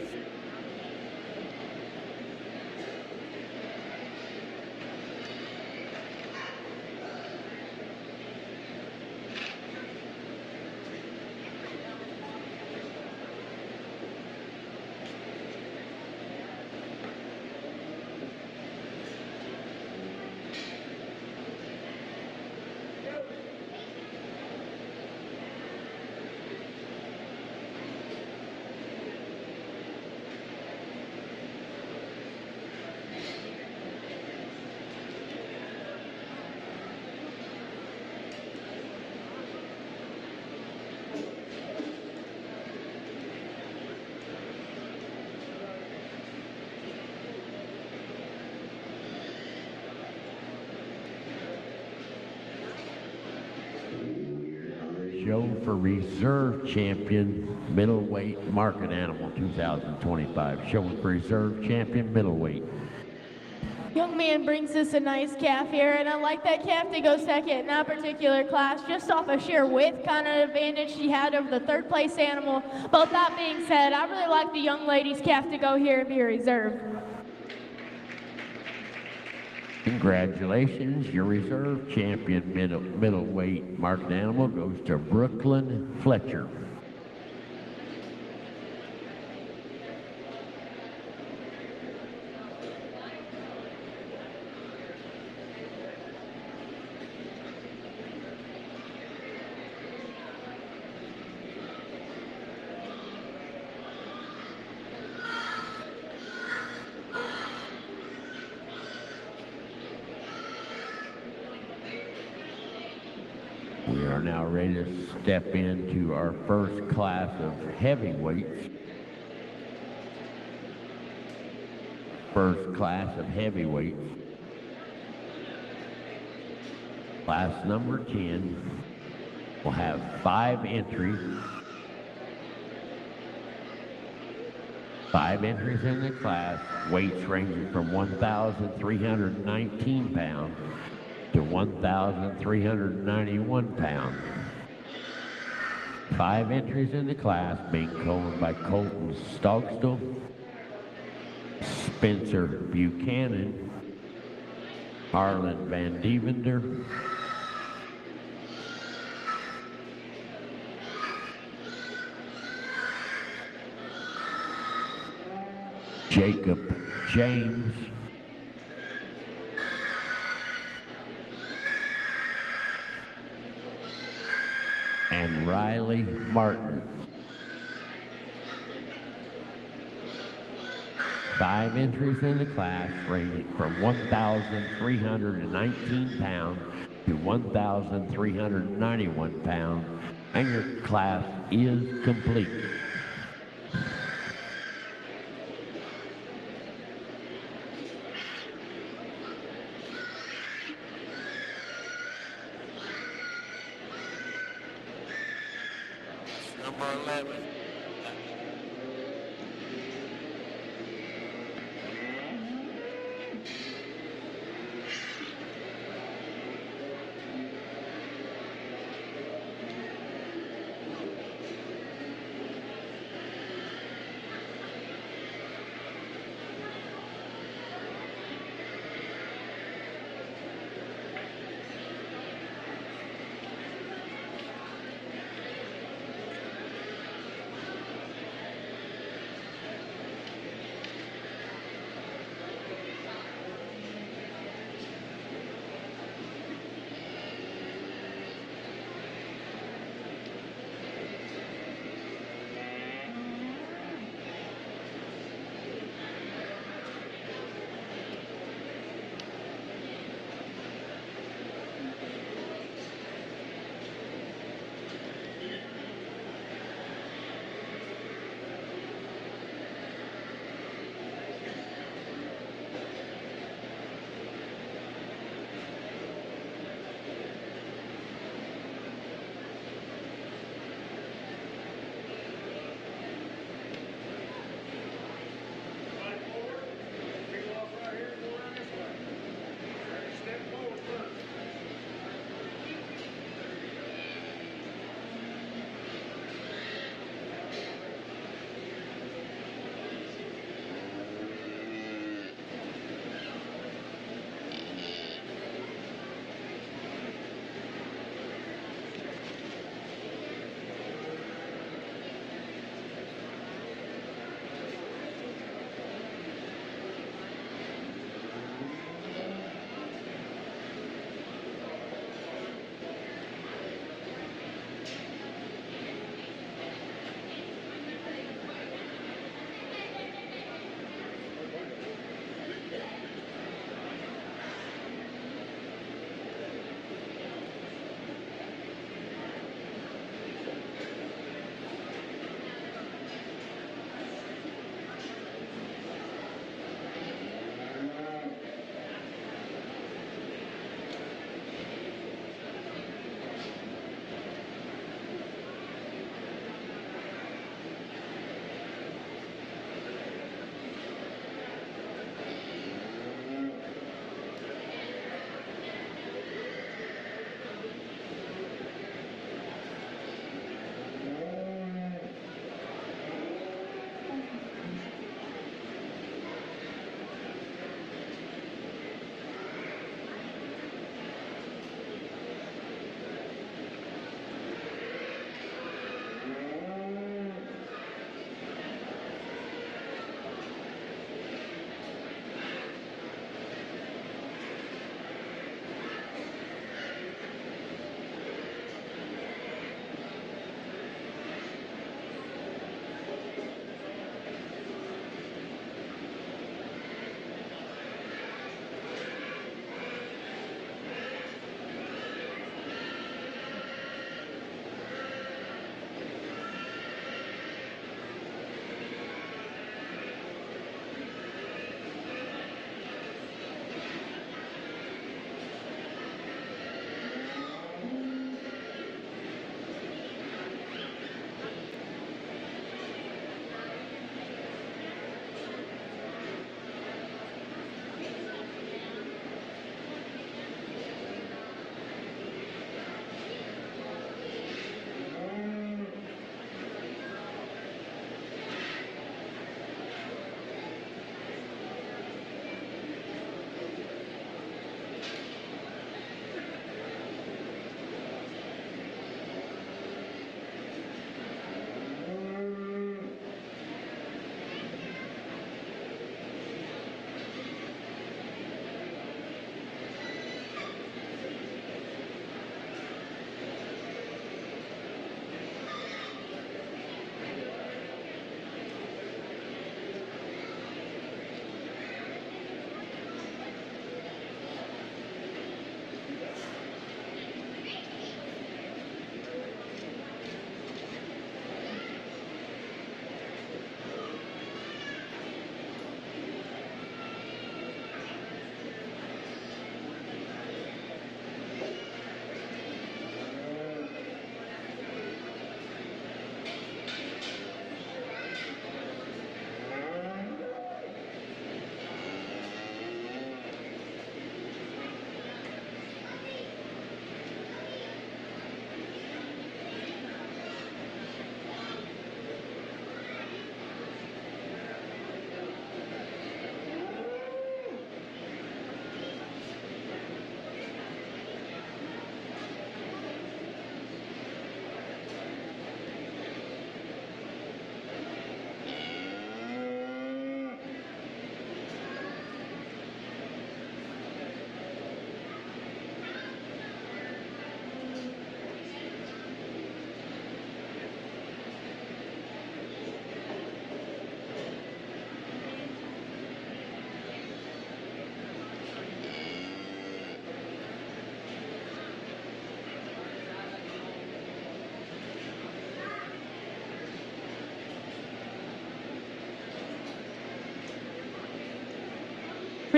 show for Reserve Champion Middleweight Market Animal 2025. Showing for Reserve Champion Middleweight. Young man brings us a nice calf here, and I like that calf to go second in that particular class, just off a sheer width kind of advantage she had over the third place animal. But with that being said, I really like the young lady's calf to go here and be a reserve. Congratulations, your Reserve Champion Middleweight Market Animal goes to Brooklyn Fletcher. We are now ready to step into our first class of heavyweights. First class of heavyweights. Class number 10 will have 5 entries. 5 entries in the class, weights ranging from 1,319 pounds to 1,391 pounds. 5 entries in the class being called by Colton Stogstall, Spencer Buchanan, Harlan Van Devender, Jacob James, and Riley Martin. 5 entries in the class ranging from 1,319 pounds to 1,391 pounds, and your class is complete. Number 11.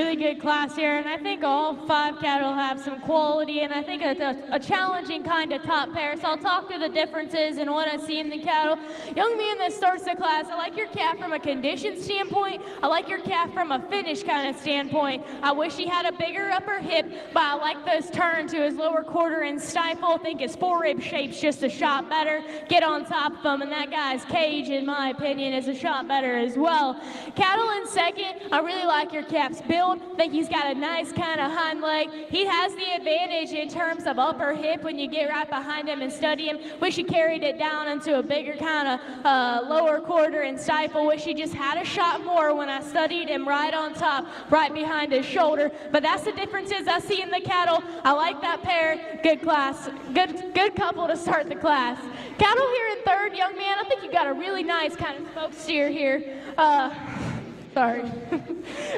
really good class here, and I think all 5 cattle have some quality, and I think a challenging kind of top pair. So I'll talk through the differences and what I see in the cattle. Young man that starts the class, I like your calf from a condition standpoint. I like your calf from a finish kind of standpoint. I wish he had a bigger upper hip, but I like this turn to his lower quarter and stifle. I think his forerib shape's just a shot better. Get on top of him, and that guy's cage, in my opinion, is a shot better as well. Cattle in second, I really like your calf's build. I think he's got a nice kind of hind leg. He has the advantage in terms of upper hip when you get right behind him and study him. Wish he carried it down into a bigger kind of lower quarter and stifle. Wish he just had a shot more when I studied him right on top, right behind his shoulder. But that's the differences I see in the cattle. I like that pair. Good class. Good couple to start the class. Cattle here in third, young man, I think you got a really nice kind of smoke steer here. Sorry.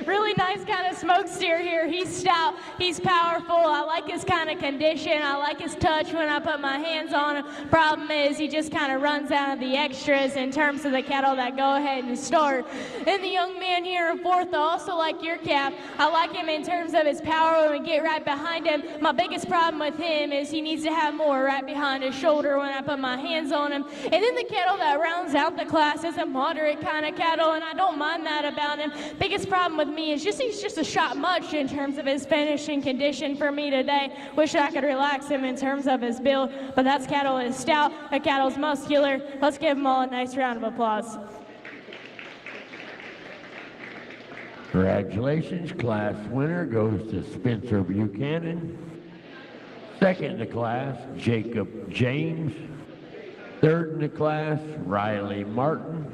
Really nice kind of smoke steer here. He's stout. He's powerful. I like his kind of condition. I like his touch when I put my hands on him. Problem is he just kind of runs out of the extras in terms of the cattle that go ahead and start. And the young man here in fourth, I also like your calf. I like him in terms of his power when we get right behind him. My biggest problem with him is he needs to have more right behind his shoulder when I put my hands on him. And then the cattle that rounds out the class is a moderate kind of cattle, and I don't mind that about him. Biggest problem with me is he's just a shot much in terms of his finishing condition for me today. Wish I could relax him in terms of his build, but that's cattle is stout, that cattle's muscular. Let's give them all a nice round of applause. Congratulations, class winner goes to Spencer Buchanan. Second in the class, Jacob James. Third in the class, Riley Martin.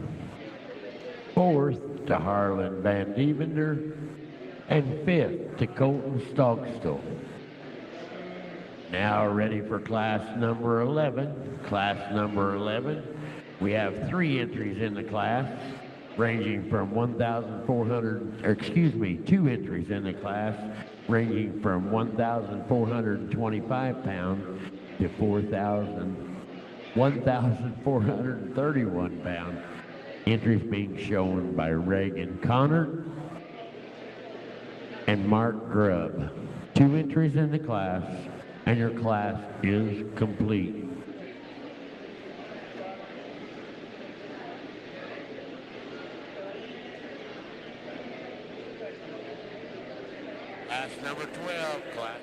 Fourth to Harlan Van Dievender, and fifth to Colton Stogstall. Now ready for class number 11. Class number 11, we have 3 entries in the class, ranging from 2 entries in the class, ranging from 1,425 pounds to 1,431 pounds. Entries being shown by Reagan Connor and Mark Grubb. 2 entries in the class, and your class is complete. Class number 12, class.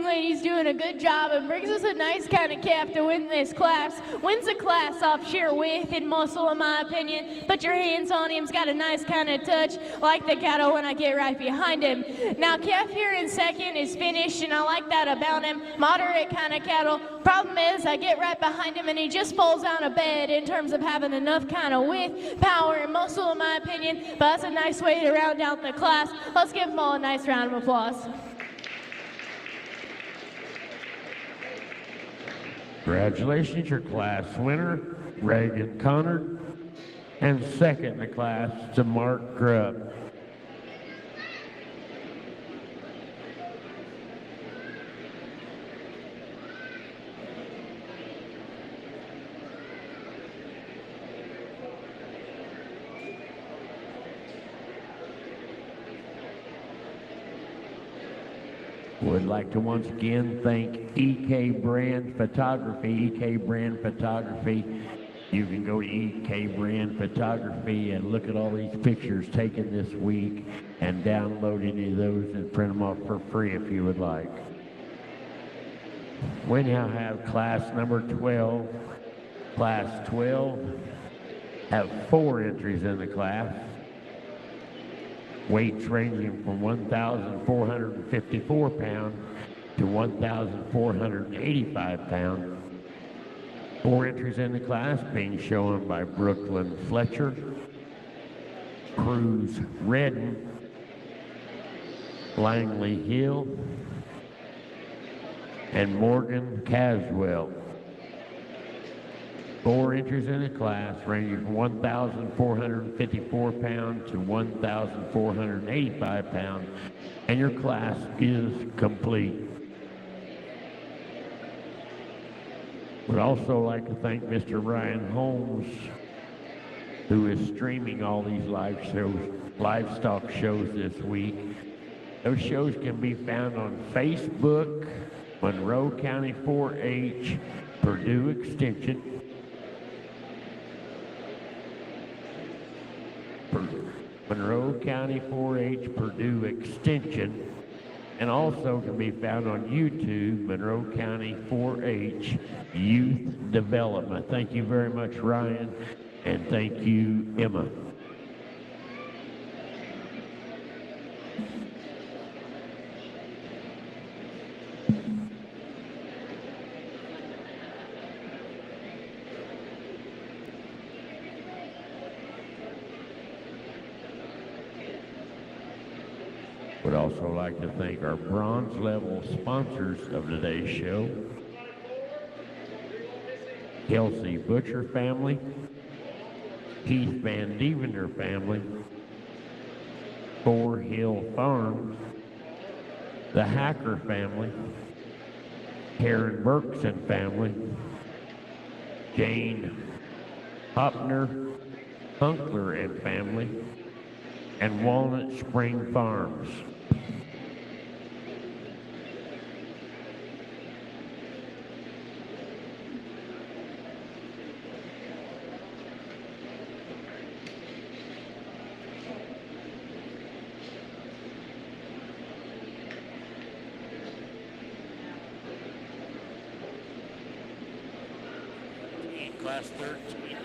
lady's doing a good job and brings us a nice kind of calf to win this class. Wins the class off sheer width and muscle, in my opinion. Put your hands on him. He's got a nice kind of touch, like the cattle when I get right behind him. Now, calf here in second is finished, and I like that about him. Moderate kind of cattle. Problem is, I get right behind him, and he just falls out of bed in terms of having enough kind of width, power, and muscle, in my opinion. But that's a nice way to round out the class. Let's give them all a nice round of applause. Congratulations, your class winner, Reagan Connard, and second in the class to Mark Grubb. Would like to once again thank EK Brand Photography. EK Brand Photography. You can go to EK Brand Photography and look at all these pictures taken this week and download any of those and print them off for free if you would like. We now have class number 12. Class 12 have 4 entries in the class. Weights ranging from 1,454 pounds to 1,485 pounds. 4 entries in the class being shown by Brooklyn Fletcher, Cruz Redden, Langley Hill, and Morgan Caswell. 4 entries in the class ranging from 1,454 pounds to 1,485 pounds, and your class is complete. Would also like to thank Mr. Ryan Holmes, who is streaming all these livestock shows this week. Those shows can be found on Facebook, Monroe County 4-H, Purdue Extension, Monroe County 4-H Purdue Extension, and also can be found on YouTube, Monroe County 4-H Youth Development. Thank you very much, Ryan, and thank you, Emma. Would also like to thank our bronze level sponsors of today's show. Kelsey Butcher family, Keith Van Devender family, Four Hill Farms, the Hacker family, Karen Berkson family, Jane Hopner, Hunkler and family, and Walnut Spring Farms. Class 13.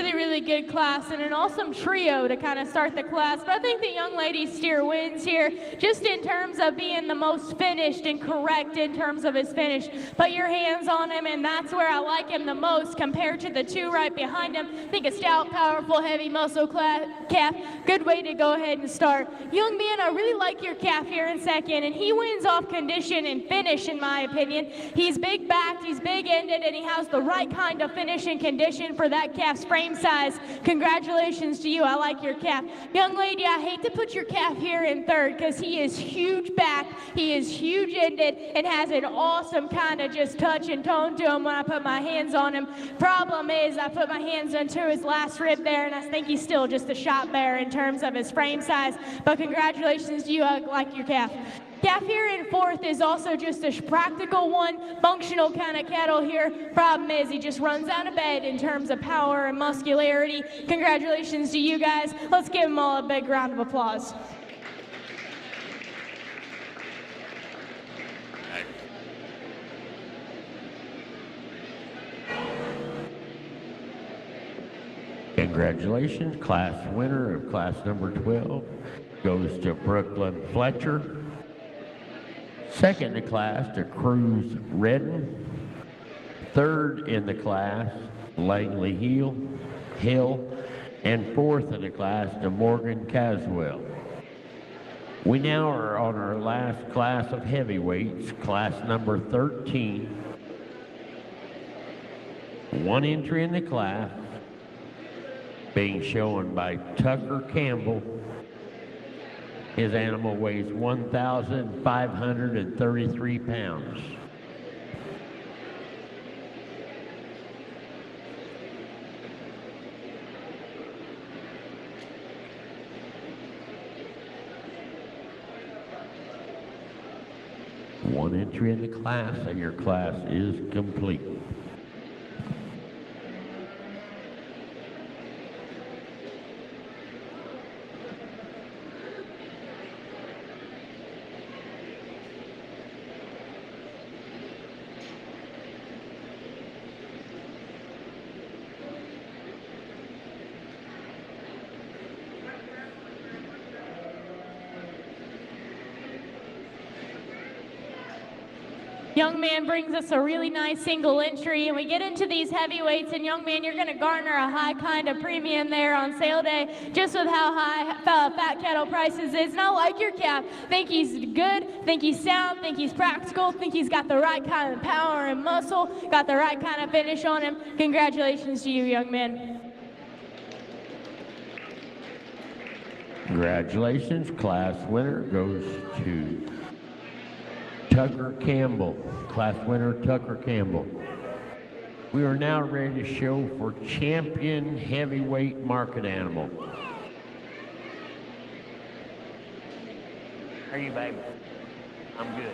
really, really good class and an awesome trio to kind of start the class. But I think the young ladies steer wins here, just in terms of being the most finished and correct in terms of his finish. Put your hands on him, and that's where I like him the most compared to the two right behind him. I think a stout, powerful, heavy muscle calf, good way to go ahead and start. Young man, I really like your calf here in second, and he wins off condition and finish, in my opinion. He's big backed, he's big ended, and he has the right kind of finish and condition for that calf's frame size. Congratulations to you. I like your calf. Young lady, I hate to put your calf here in third because he is huge back, he is huge ended, and has an awesome kind of just touch and tone to him when I put my hands on him. Problem is, I put my hands into his last rib there, and I think he's still just a shot better in terms of his frame size. But congratulations to you. I like your calf. Calf here in fourth is also just a practical one, functional kind of cattle here. Problem is, he just runs out of bed in terms of power and muscularity. Congratulations to you guys. Let's give them all a big round of applause. Congratulations, class winner of class number 12 goes to Brooklyn Fletcher. Second in the class to Cruz Redden. Third in the class, Langley Hill. And fourth in the class to Morgan Caswell. We now are on our last class of heavyweights, class number 13. One entry in the class being shown by Tucker Campbell. His animal weighs 1,533 pounds. One entry in the class, and your class is complete. Young man brings us a really nice single entry, and we get into these heavyweights, and young man, you're going to garner a high kind of premium there on sale day, just with how high fat cattle prices is. And I like your calf. Think he's good, think he's sound, think he's practical, think he's got the right kind of power and muscle, got the right kind of finish on him. Congratulations to you, young man. Congratulations, class winner goes to Tucker Campbell, class winner Tucker Campbell. We are now ready to show for champion heavyweight market animal. How are you, baby? I'm good.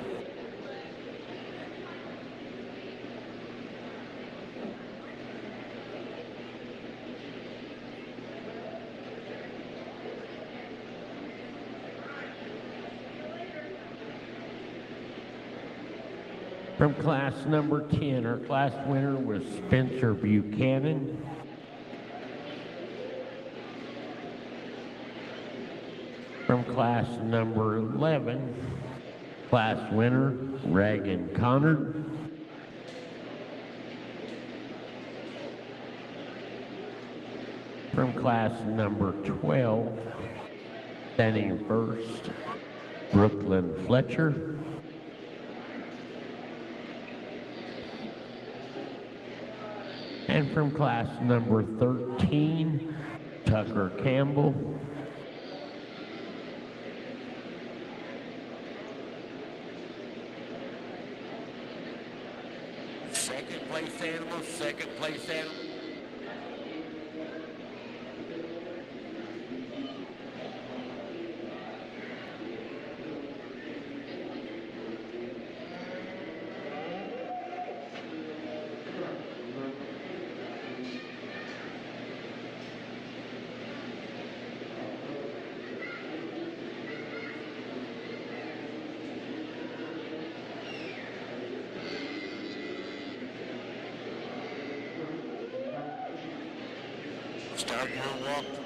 From class number 10, our class winner was Spencer Buchanan. From class number 11, class winner Reagan Connard. From class number 12, standing first, Brooklyn Fletcher. And from class number 13, Tucker Campbell. Second place animal, second place animal. Gardner walked.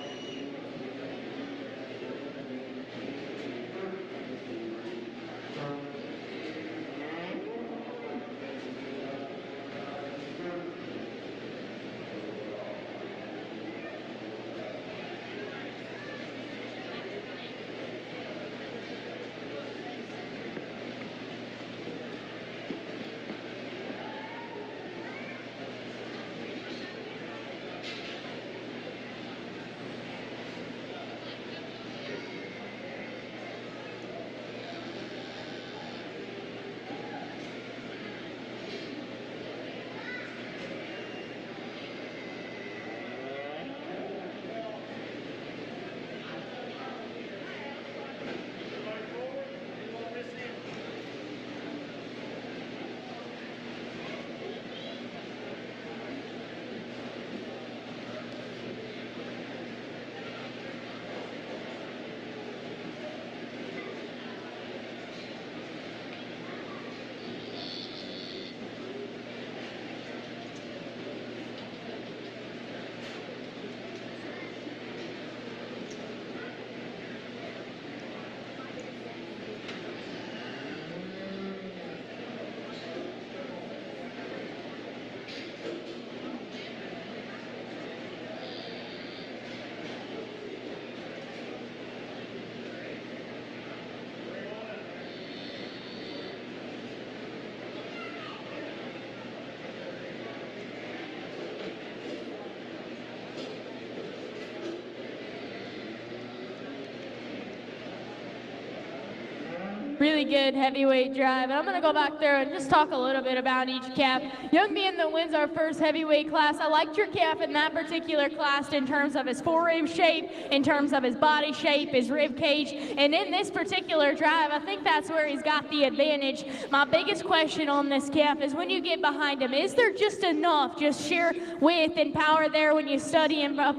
Really good heavyweight drive. And I'm going to go back there and just talk a little bit about each calf. Young Man that wins our first heavyweight class, I liked your calf in that particular class in terms of his forerib shape, in terms of his body shape, his rib cage. And in this particular drive, I think that's where he's got the advantage. My biggest question on this calf is when you get behind him, is there just enough, just sheer width and power there when you study him up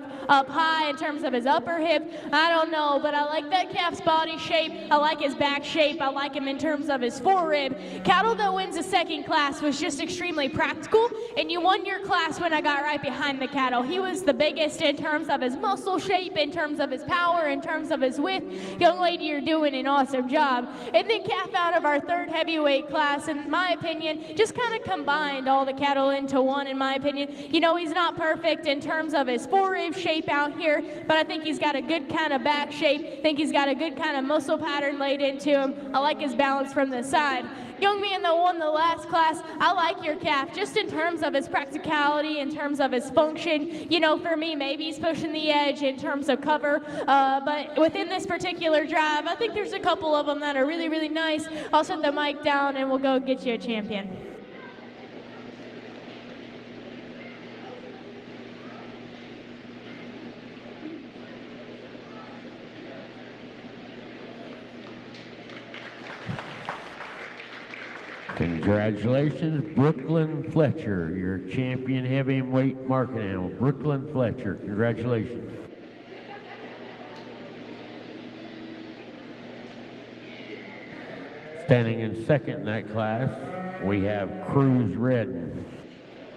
high in terms of his upper hip? I don't know, but I like that calf's body shape. I like his back shape. I like him in terms of his forerib. Cattle that wins the second class was just extremely practical, and you won your class when I got right behind the cattle. He was the biggest in terms of his muscle shape, in terms of his power, in terms of his width. Young lady, you're doing an awesome job. And then calf out of our third heavyweight class, in my opinion, just kind of combined all the cattle into one, in my opinion. You know, he's not perfect in terms of his forerib shape out here, but I think he's got a good kind of back shape. I think he's got a good kind of muscle pattern laid into him. I like his balance from the side. Young Man that won the last class, I like your calf just in terms of his practicality, in terms of his function. You know, for me, maybe he's pushing the edge in terms of cover, but within this particular drive, I think there's a couple of them that are really, really nice. I'll set the mic down and we'll go get you a champion. Congratulations, Brooklyn Fletcher, your champion heavyweight market animal. Brooklyn Fletcher, congratulations. Standing in second in that class, we have Cruz Redden,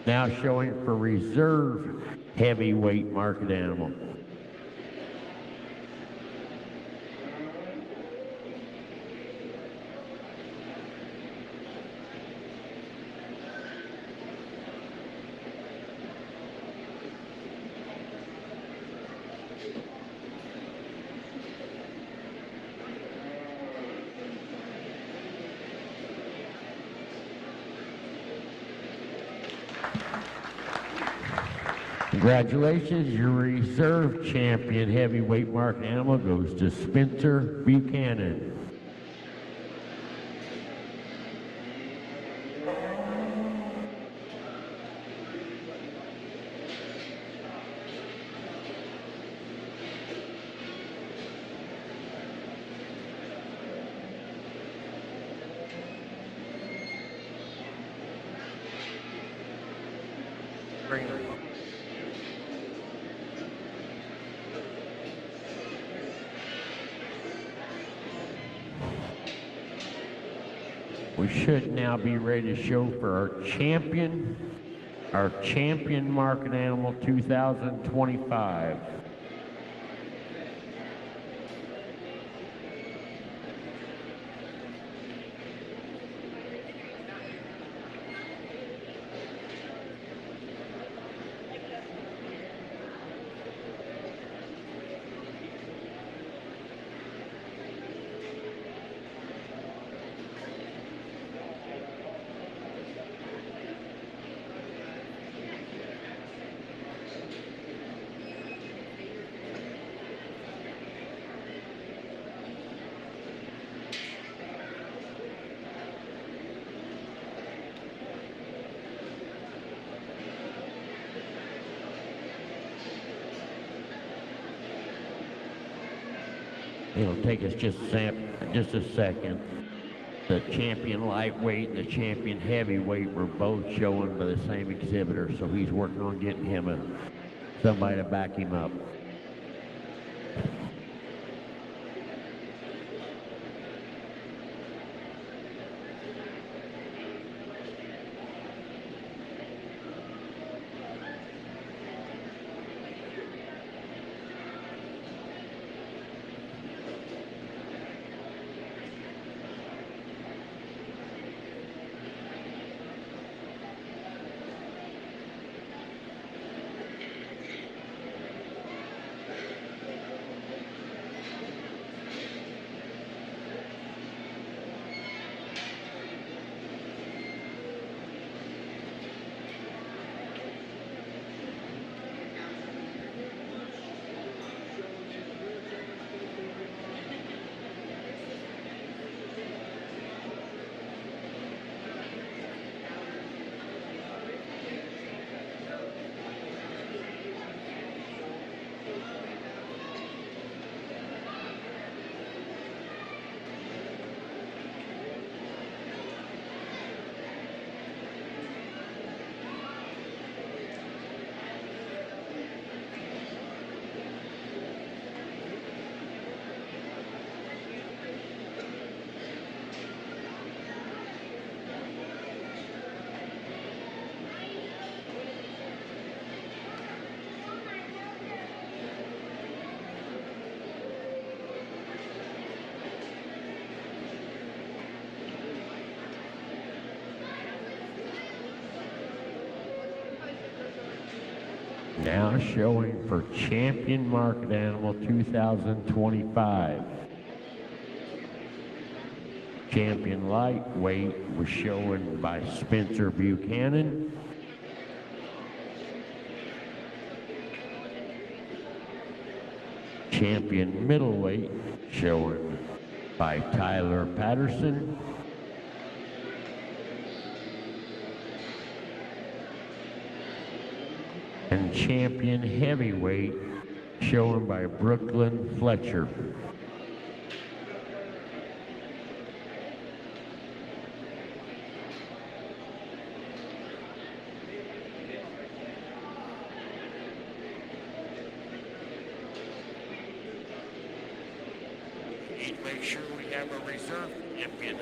now showing for reserve heavyweight market animal. Congratulations, your reserve champion heavyweight market animal goes to Spencer Buchanan. We should now be ready to show for our champion our champion market animal 2025. It'll take us just a second. The champion lightweight and the champion heavyweight were both showing by the same exhibitor, so he's working on getting him somebody to back him up. Now showing for champion market animal 2025. Champion lightweight was shown by Spencer Buchanan. Champion middleweight shown by Tyler Patterson. And champion heavyweight shown by Brooklyn Fletcher. Need to make sure we have a reserve champion.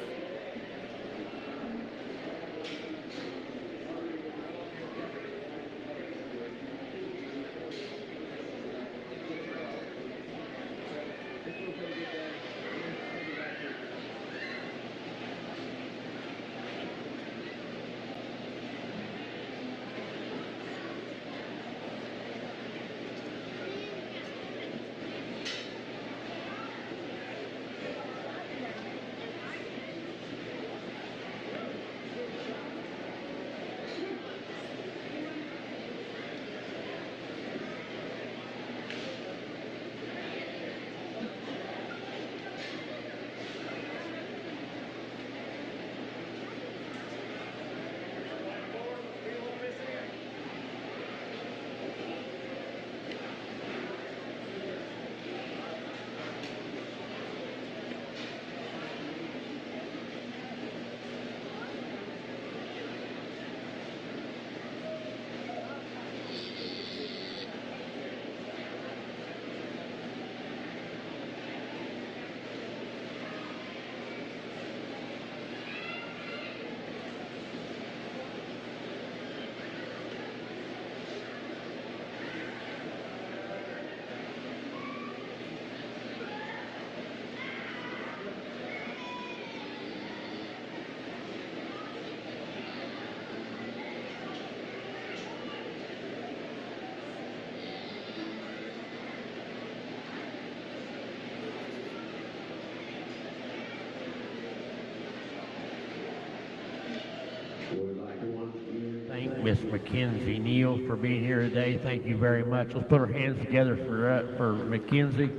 Thank Miss Mackenzie Neal for being here today. Thank you very much. Let's put our hands together for Mackenzie.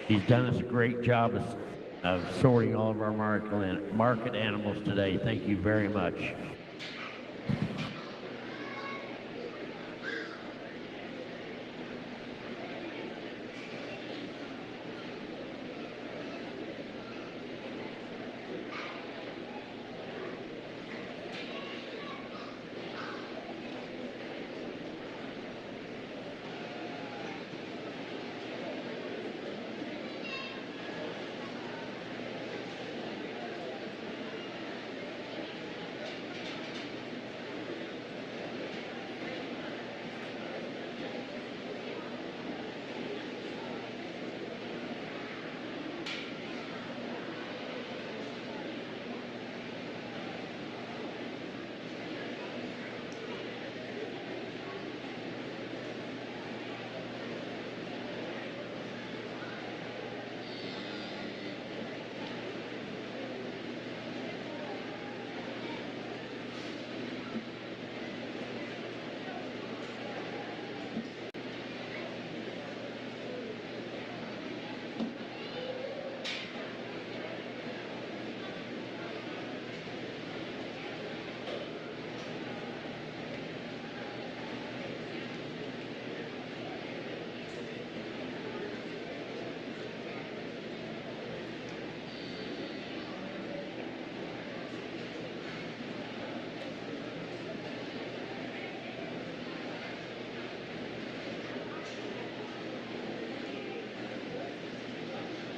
She's done us a great job of sorting all of our market animals today. Thank you very much.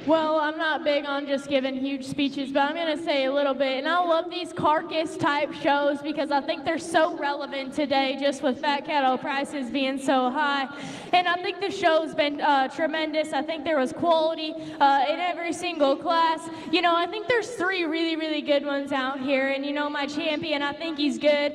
Well, I'm not big on just giving huge speeches, but I'm going to say a little bit. And I love these carcass type shows because I think they're so relevant today, just with fat cattle prices being so high. And I think the show's been tremendous. I think there was quality in every single class. You know, I think there's 3 really, really good ones out here. And, you know, my champion, I think he's good.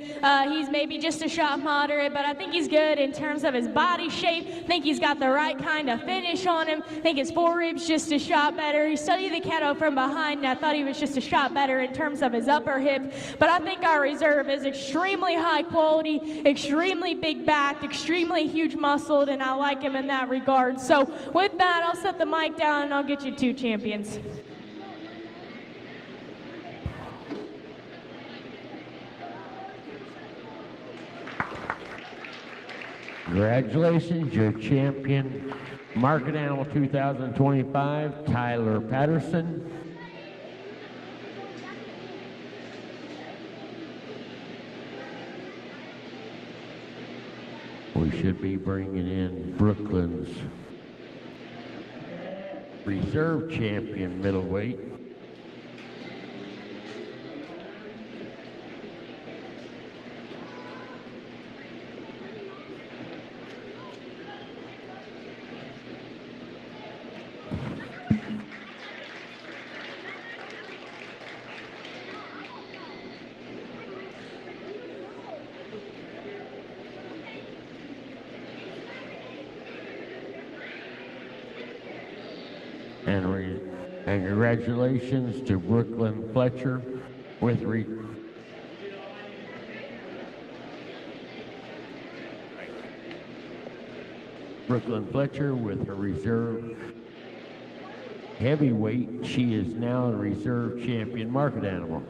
He's maybe just a shot moderate, but I think he's good in terms of his body shape. I think he's got the right kind of finish on him. I think his foreribs just a shot better. He studied the cattle from behind, and I thought he was just a shot better in terms of his upper hip. But I think our reserve is extremely high quality, extremely big backed, extremely huge muscled, and I like him in that regard. So with that, I'll set the mic down and I'll get you 2 champions. Congratulations, your champion, Market Animal 2025, Tyler Patterson. We should be bringing in Brooklyn's reserve champion middleweight, and congratulations to Brooklyn Fletcher with Brooklyn Fletcher with her reserve heavyweight. She is now a reserve champion market animal.